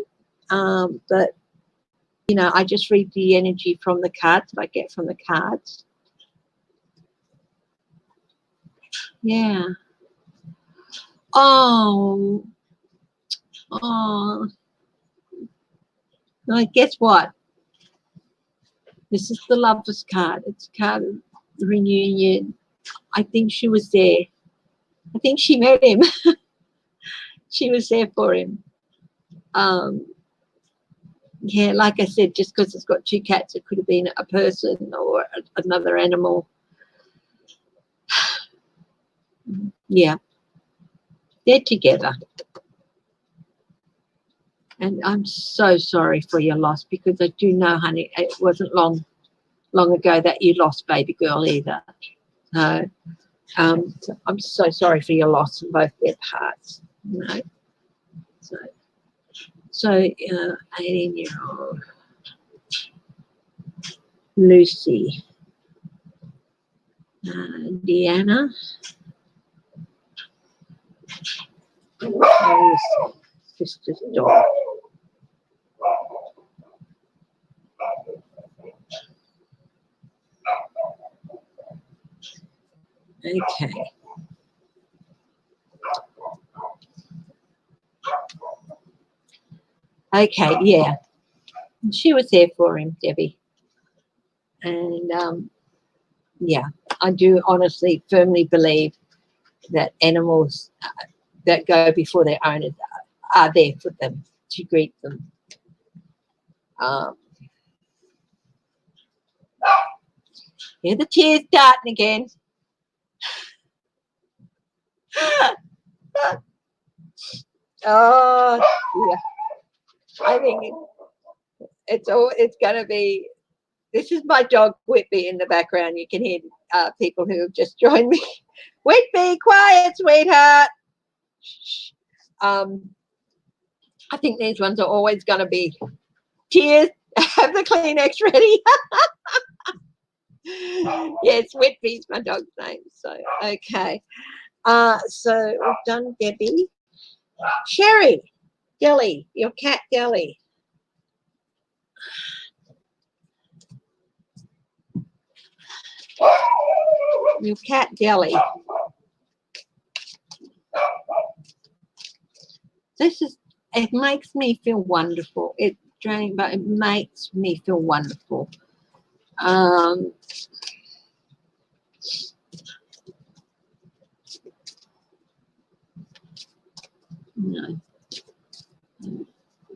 but, you know, I just read the energy from the cards that I get from the cards. Yeah. Oh. Oh. No, guess what? This is the Lovers card. It's a card of reunion. I think she was there. I think she met him. She was there for him. Yeah, like I said, just because it's got two cats, it could have been a person or another animal. Yeah, they're together. And I'm so sorry for your loss, because I do know, Honey, it wasn't long ago that you lost baby girl either. So, I'm so sorry for your loss on both their parts. You know? So 18-year-old Lucy, Deanna, sister's dog. Okay. Okay, yeah. She was there for him, Debbie. And yeah, I do honestly, firmly believe that animals that go before their owners are there for them, to greet them. Here the tears starting again. Oh, yeah. I think it's going to be. This is my dog Whitby in the background. You can hear people who have just joined me. Whitby, quiet, sweetheart. I think these ones are always going to be tears. Have the Kleenex ready. Yes, Whitby's my dog's name. So okay. So we've done Debbie. Sherry, Gelly, your cat Gelly. Your cat Gelly. It makes me feel wonderful. It's draining, but it makes me feel wonderful. No.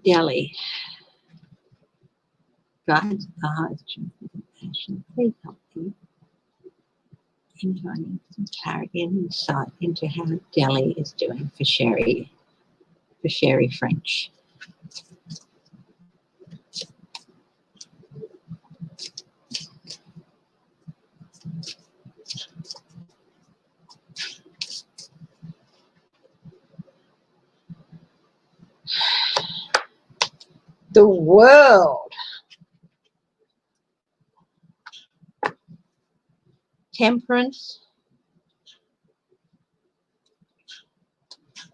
Gelly. Guides are passion. Please help me in joining some clarity and insight into how Gelly is doing for Sherry French. The world. Temperance.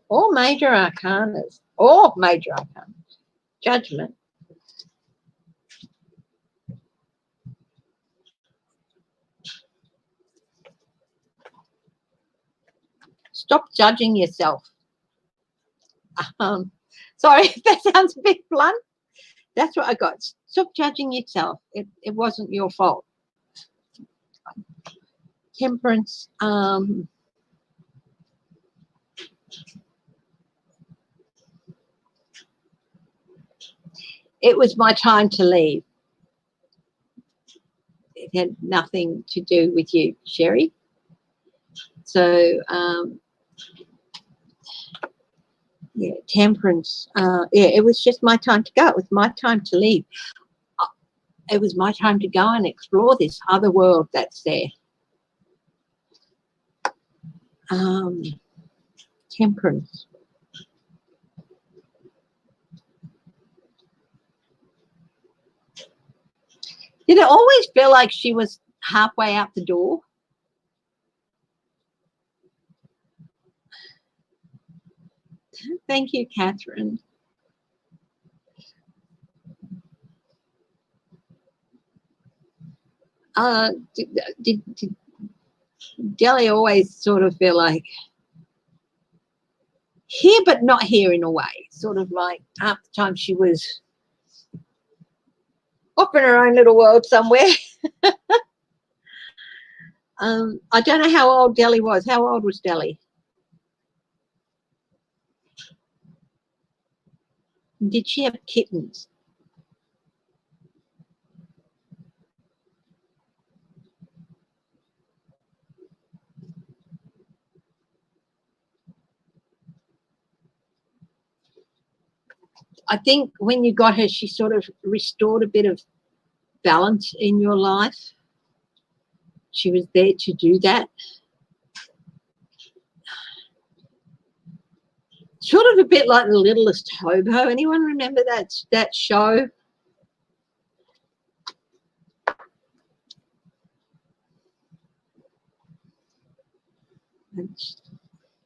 All major arcanas. All major arcanas. Judgment. Stop judging yourself. Sorry if that sounds a bit blunt. That's what I got. Stop judging yourself. It wasn't your fault. Temperance. It was my time to leave. It had nothing to do with you, Sherry. So, yeah, temperance. Yeah, it was just my time to go. It was my time to leave. It was my time to go and explore this other world that's there. Temperance. Did it always feel like she was halfway out the door? Thank you, Catherine. Did Delhi always sort of feel like here but not here in a way? Sort of like half the time she was off in her own little world somewhere. I don't know how old Delhi was. How old was Delhi? Did she have kittens? I think when you got her, she sort of restored a bit of balance in your life. She was there to do that. Sort of a bit like The Littlest Hobo. Anyone remember that show? And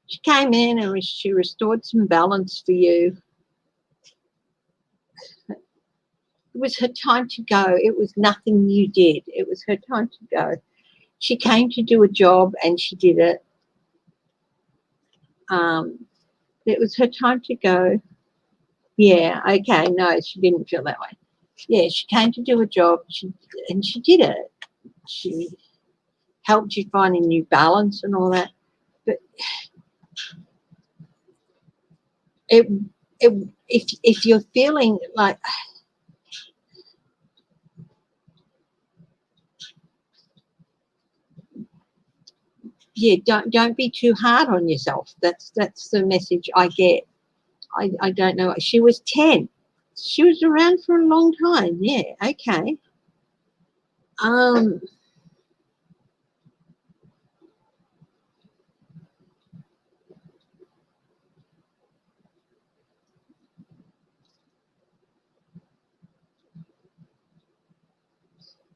she came in and she restored some balance for you. It was her time to go. It was nothing you did. It was her time to go. She came to do a job and she did it. It was her time to go. Yeah, okay, no, she didn't feel that way. Yeah, she came to do a job and she did it. She helped you find a new balance and all that. But if you're feeling like, yeah, don't be too hard on yourself. That's the message I get. I don't know. She was 10. She was around for a long time. Yeah, okay.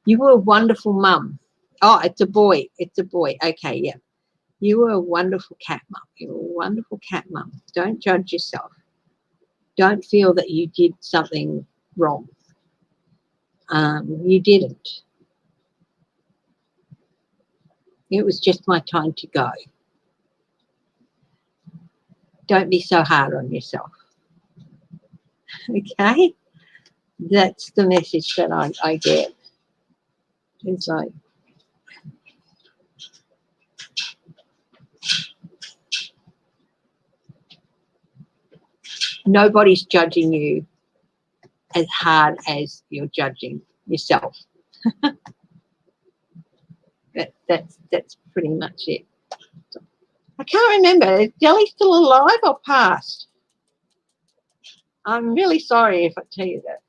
You were a wonderful mum. Oh, it's a boy. It's a boy. Okay, yeah. You were a wonderful cat mum. You were a wonderful cat mum. Don't judge yourself. Don't feel that you did something wrong. You didn't. It was just my time to go. Don't be so hard on yourself. Okay? That's the message that I get. It's like, nobody's judging you as hard as you're judging yourself. That's pretty much it. I can't remember. Is Delhi still alive or passed? I'm really sorry if I tell you that.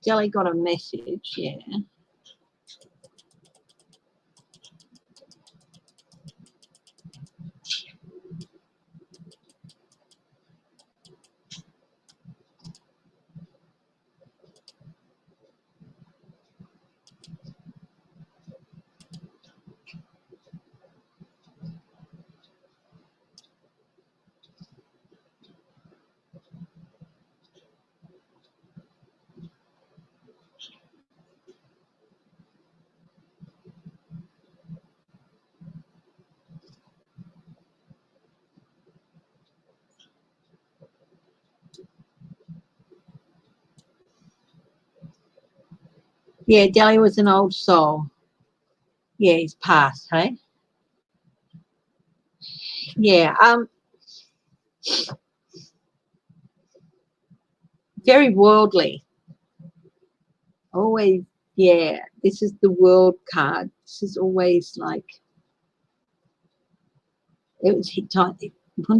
Delhi got a message, yeah. Yeah, Delhi was an old soul. Yeah, he's passed, hey? Yeah, very worldly. Always, yeah, this is the world card. This is always like, it was he wanted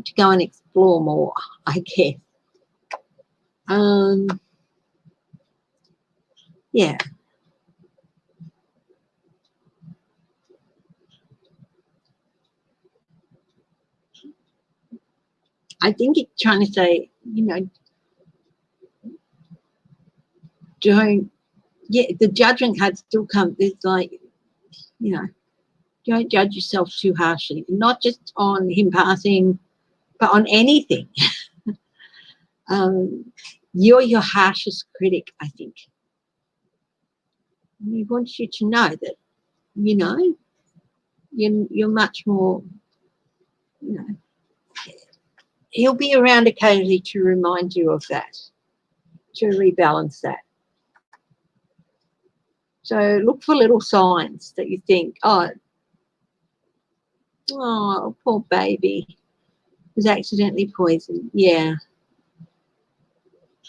to go and explore more, I guess. Yeah. I think it's trying to say, you know, don't, yeah, the judgment card still comes. It's like, you know, don't judge yourself too harshly, not just on him passing, but on anything. You're your harshest critic, I think. And he wants you to know that, you know, you're much more, you know, he'll be around occasionally to remind you of that, to rebalance that. So look for little signs that you think, oh, poor baby was accidentally poisoned. Yeah.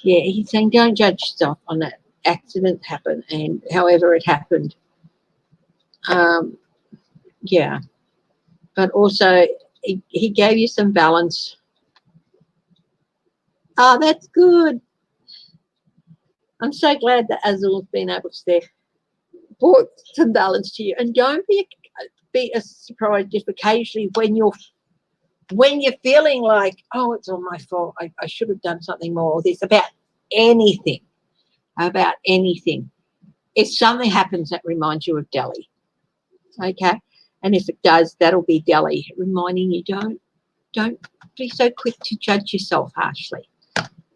Yeah, he's saying don't judge yourself on that. Accident happened, and however it happened. Yeah. But also, he gave you some balance. Oh, that's good. I'm so glad that Azul has been able to brought some balance to you. And don't be surprised if occasionally when you're feeling like, oh, it's all my fault, I should have done something more, or this about anything. If something happens that reminds you of Delhi, okay? And if it does, that'll be Delhi reminding you don't be so quick to judge yourself harshly.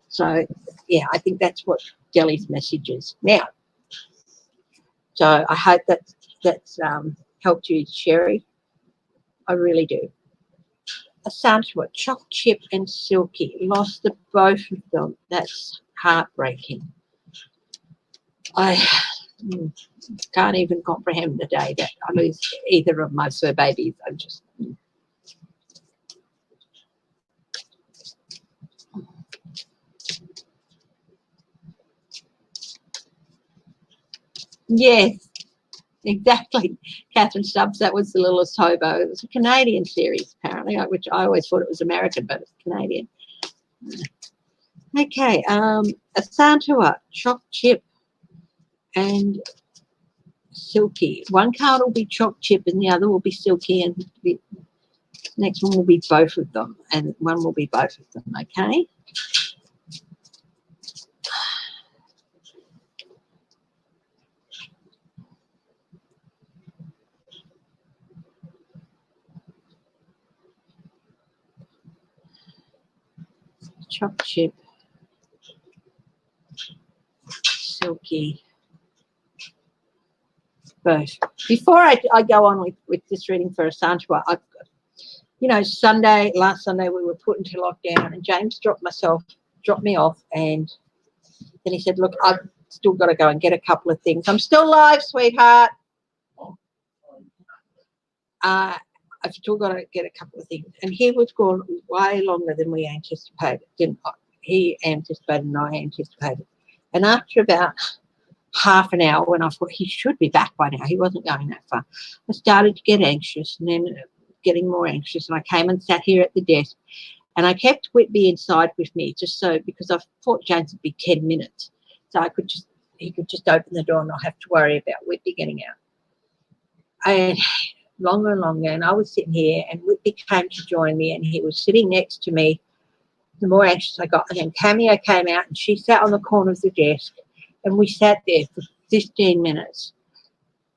So, yeah, I think that's what Delhi's message is. Now, so I hope that's helped you, Sherry. I really do. A Santua, Choc Chip and Silky, lost the both of them. That's heartbreaking. I can't even comprehend the day that I lose either of my fur babies. I'm just... Yes, exactly. Catherine Stubbs, that was the littlest hobo. It was a Canadian series, apparently, which I always thought it was American, but it's Canadian. Okay, a Santua, Choc Chip and Silky. One card will be Choc Chip and the other will be Silky, and the next one will be both of them, and one will be both of them, okay? Choc Chip, Silky, both. Before I go on with this reading for a Santua, you know, last Sunday we were put into lockdown, and James dropped me off, and then he said, look, I've still got to go and get a couple of things. I'm still alive, sweetheart. I've still got to get a couple of things. And he was gone way longer than we anticipated. He anticipated and I anticipated. And after about half an hour, when I thought he should be back by now, he wasn't going that far, I started to get anxious, and then getting more anxious. And I came and sat here at the desk, and I kept Whitby inside with me, just so, because I thought James would be 10 minutes. So he could just open the door and not have to worry about Whitby getting out. And longer and longer, and I was sitting here, and Whitby came to join me, and he was sitting next to me. The more anxious I got, and then Cameo came out, and she sat on the corner of the desk, and we sat there for 15 minutes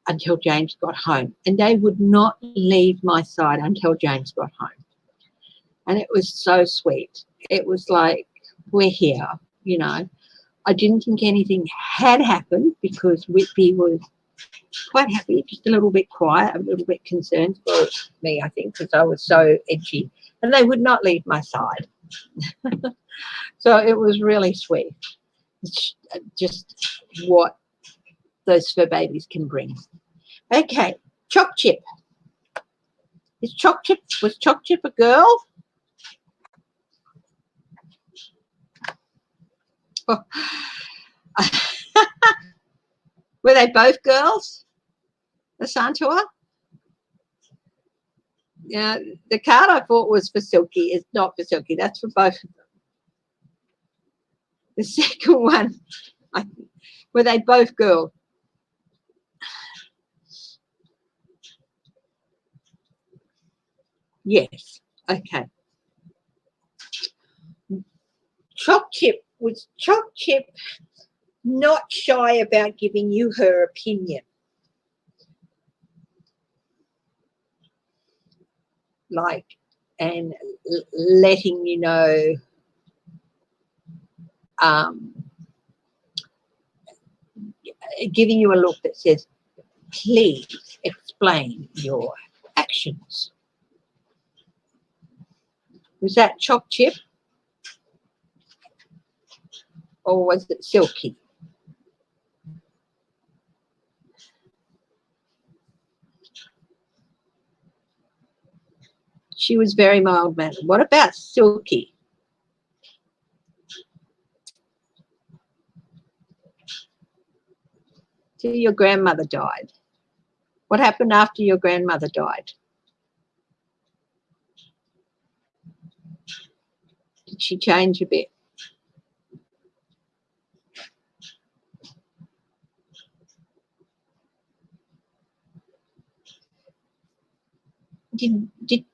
until James got home, and they would not leave my side until James got home. And it was so sweet. It was like, we're here, you know. I didn't think anything had happened because Whitby was quite happy, just a little bit quiet, a little bit concerned for me, I think, because I was so edgy. And they would not leave my side. So it was really sweet. It's just what those fur babies can bring. Okay, Choc Chip. Was Choc Chip a girl? Oh. Were they both girls? The Santua? Yeah, the card I thought was for Silky is not for Silky. That's for both of them. The second one, were they both girls? Yes. Okay. Choc Chip, was Choc Chip not shy about giving you her opinion? Like, and letting you know, giving you a look that says, please explain your actions. Was that Choc Chip? Or was it Silky? She was very mild-mannered. What about Silky? Till your grandmother died. What happened after your grandmother died? Did she change a bit? Did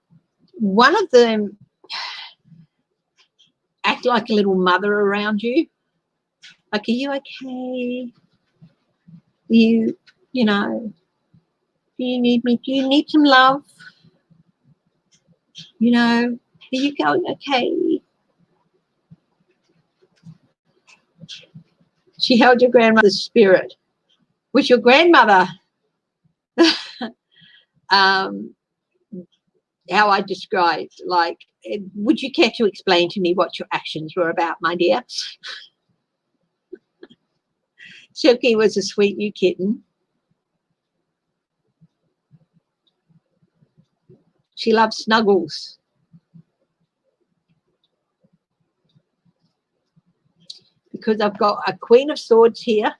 one of them act like a little mother around you? Like, are you okay? You know, do you need me? Do you need some love? You know, are you going okay? She held your grandmother's spirit. Was your grandmother how I described, like, would you care to explain to me what your actions were about, my dear? Silky was a sweet new kitten. She loved snuggles. Because I've got a Queen of Swords here,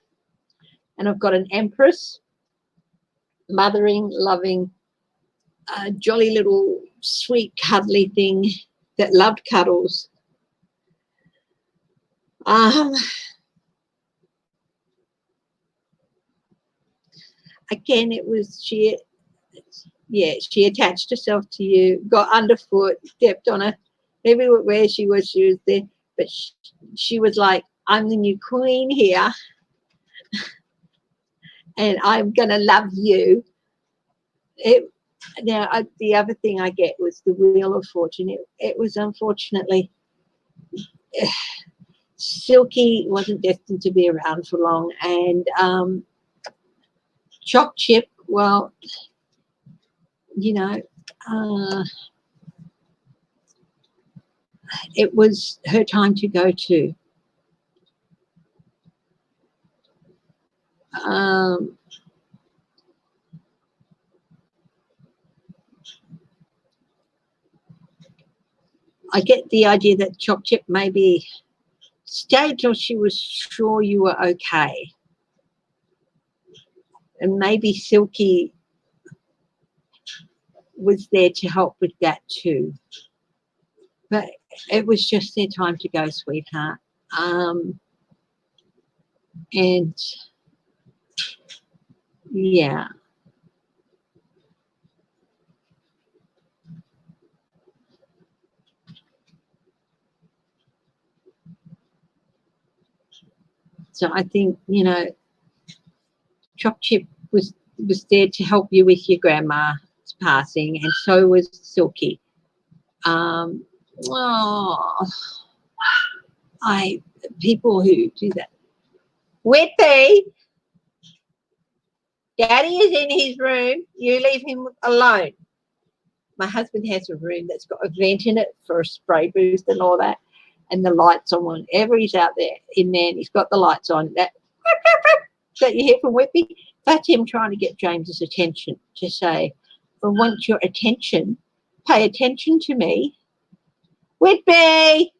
and I've got an Empress, mothering, loving, jolly little sweet cuddly thing that loved cuddles. Again, it was she attached herself to you, got underfoot, stepped on her. Everywhere she was there. But she was like, I'm the new queen here, and I'm going to love you. The other thing I get was the Wheel of Fortune. It was unfortunately, Silky wasn't destined to be around for long, and Choc Chip, well, you know, it was her time to go too. I get the idea that Choc Chip maybe stayed till she was sure you were okay. And maybe Silky was there to help with that too. But it was just their time to go, sweetheart. And yeah. So I think, you know, Choc Chip was there to help you with your grandma's passing, and so was Silky. People who do that. Whitby, Daddy is in his room. You leave him alone. My husband has a room that's got a vent in it for a spray booth and all that, and the lights on whenever he's out there in there, and he's got the lights on. That that you hear from Whitby? That's him trying to get James's attention, to say, I want your attention. Pay attention to me. Whitby!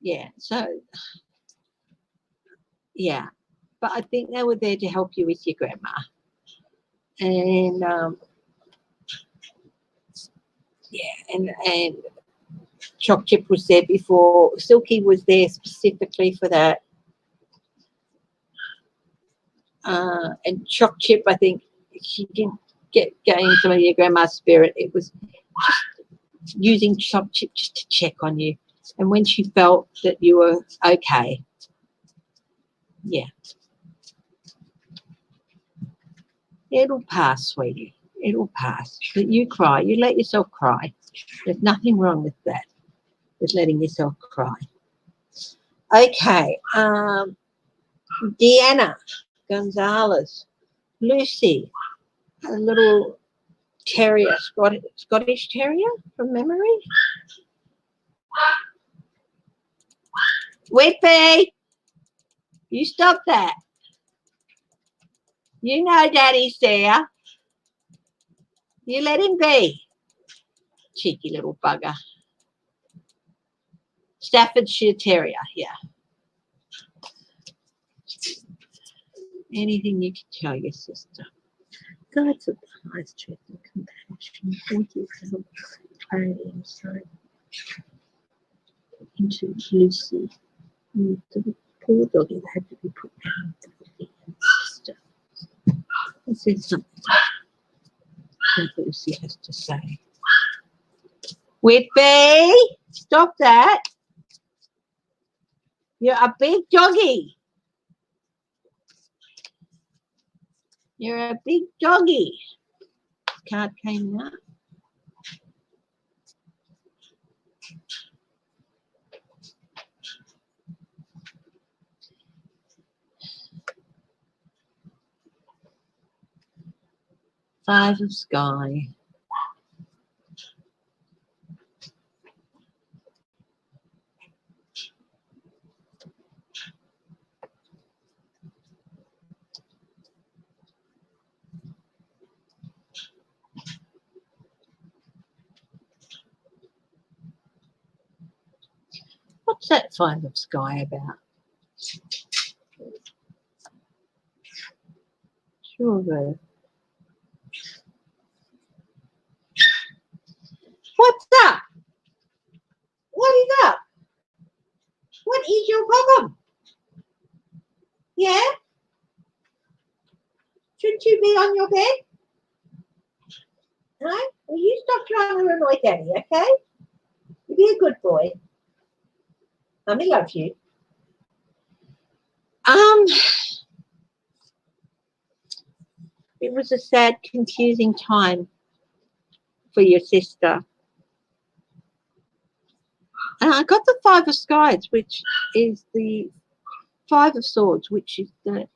Yeah, so, yeah. But I think they were there to help you with your grandma. And, yeah, and Choc Chip was there before. Silky was there specifically for that. And Choc Chip, I think she did gain some of your grandma's spirit. It was just using Choc Chip just to check on you. And when she felt that you were okay, yeah. It'll pass, sweetie. It'll pass. But you cry. You let yourself cry. There's nothing wrong with that, with letting yourself cry. Okay. Deanna Gonzalez. Lucy, a little terrier, Scottish terrier from memory. Whitby, you stop that. You know Daddy's there. You let him be. Cheeky little bugger. Staffordshire Terrier, yeah. Anything you can tell your sister. God's of the highest truth and compassion. Thank you for the clarity inside. Into Lucy. The poor doggy that had to be put down for the sister. This is something that Lucy has to say. Whitby, stop that. You're a big doggy. You're a big doggy. Card came out. Five of Sky. What's that Five of Sky about? Sure. What's up? What is up? What is your problem? Yeah? Shouldn't you be on your bed? No? Well, you stop trying to annoy Daddy, okay? You be a good boy. Mummy loves you. It was a sad, confusing time for your sister. And I got the Five of Skies, which is the Five of Swords, which is the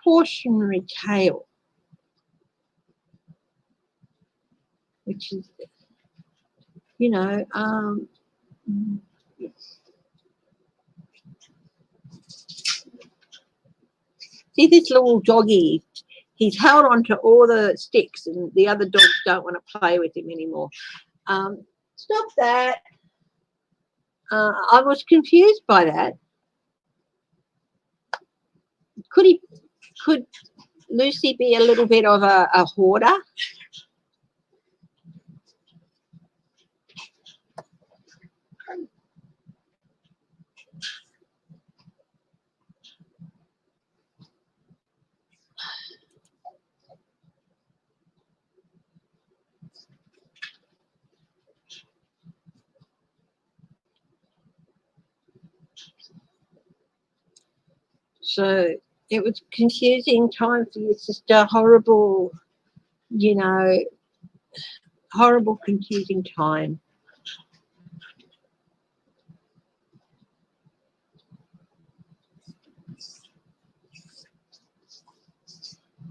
cautionary tale, which is, you know, see this little doggy, he's held on to all the sticks and the other dogs don't want to play with him anymore. Stop that. I was confused by that. Could Lucy be a little bit of a hoarder? So it was a confusing time for your sister, horrible, you know, horrible, confusing time.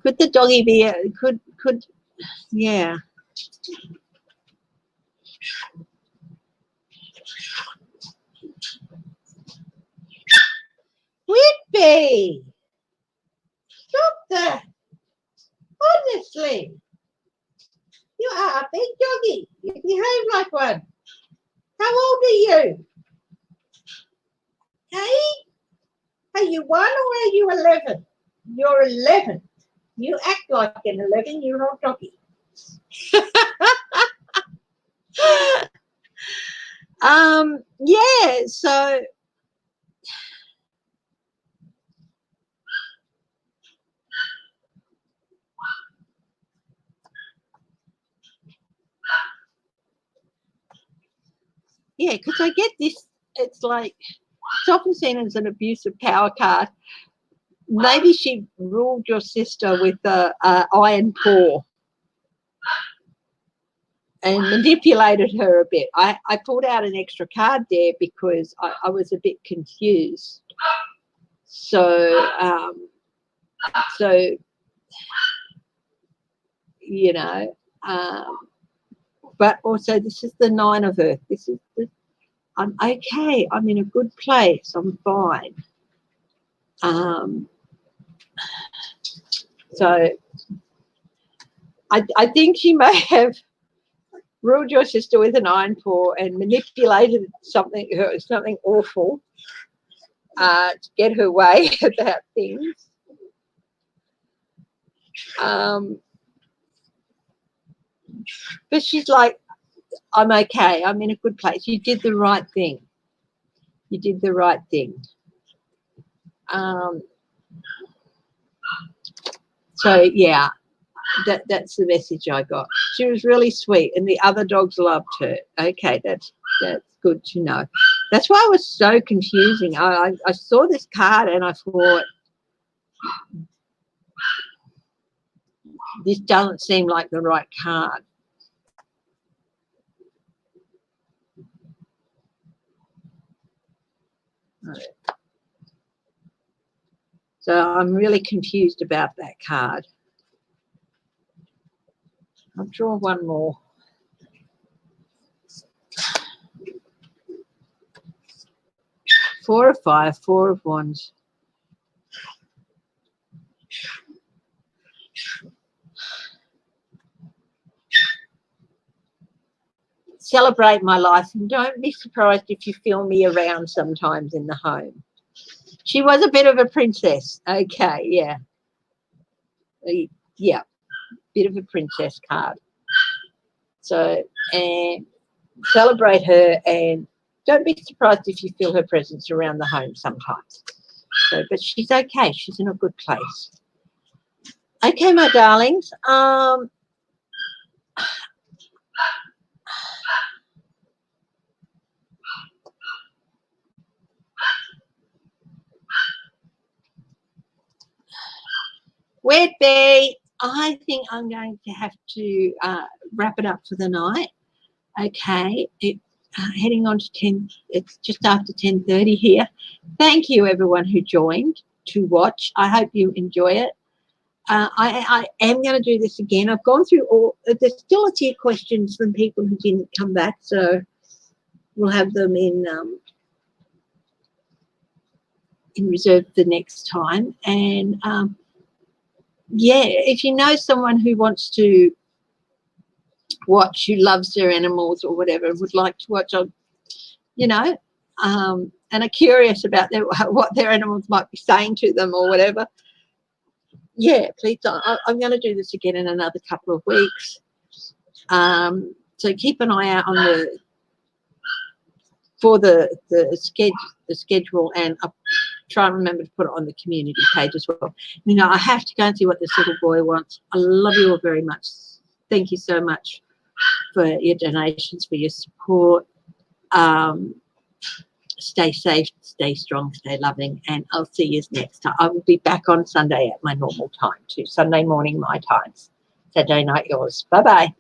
Could the doggy be yeah. Webby, stop that. Honestly, you are a big doggy. You behave like one. How old are you? Hey? Are you 1 or are you 11? You're 11. You act like an 11-year-old doggy. Yeah, so yeah, because I get this, it's like, it's often seen as an abuse of power card. Maybe she ruled your sister with a iron paw and manipulated her a bit. I pulled out an extra card there because I was a bit confused. So, you know, but also this is the 9 of Earth. This is I'm okay. I'm in a good place. I'm fine. So I think she may have ruled your sister with an iron paw and manipulated something awful to get her way about things. But she's like, I'm okay. I'm in a good place. You did the right thing. You did the right thing. So yeah, that's the message I got. She was really sweet, and the other dogs loved her. Okay, that's good to know. That's why it was so confusing. I saw this card and I thought, this doesn't seem like the right card. So I'm really confused about that card. I'll draw one more. Four of 5, 4 of Wands. Celebrate my life and don't be surprised if you feel me around sometimes in the home. She was a bit of a princess. Okay, yeah. Yeah, bit of a princess card. So, and celebrate her and don't be surprised if you feel her presence around the home sometimes. So, but she's okay. She's in a good place. Okay, my darlings. Where'd be? I think I'm going to have to wrap it up for the night. Okay, heading on to 10. It's just after 10:30 here. Thank you, everyone who joined to watch. I hope you enjoy it. I am going to do this again. I've gone through all. There's still a few questions from people who didn't come back, so we'll have them in reserve the next time. And yeah, if you know someone who wants to watch, who loves their animals or whatever, would like to watch, you know, and are curious about what their animals might be saying to them or whatever, yeah, please don't. I'm going to do this again in another couple of weeks. So keep an eye out on the schedule, and I'll try and remember to put it on the community page as well. You know, I have to go and see what this little boy wants. I love you all very much. Thank you so much for your donations, for your support. Stay safe, stay strong, stay loving, and I'll see you next time. I will be back on Sunday at my normal time too. Sunday morning, my times. Saturday night, yours. Bye-bye.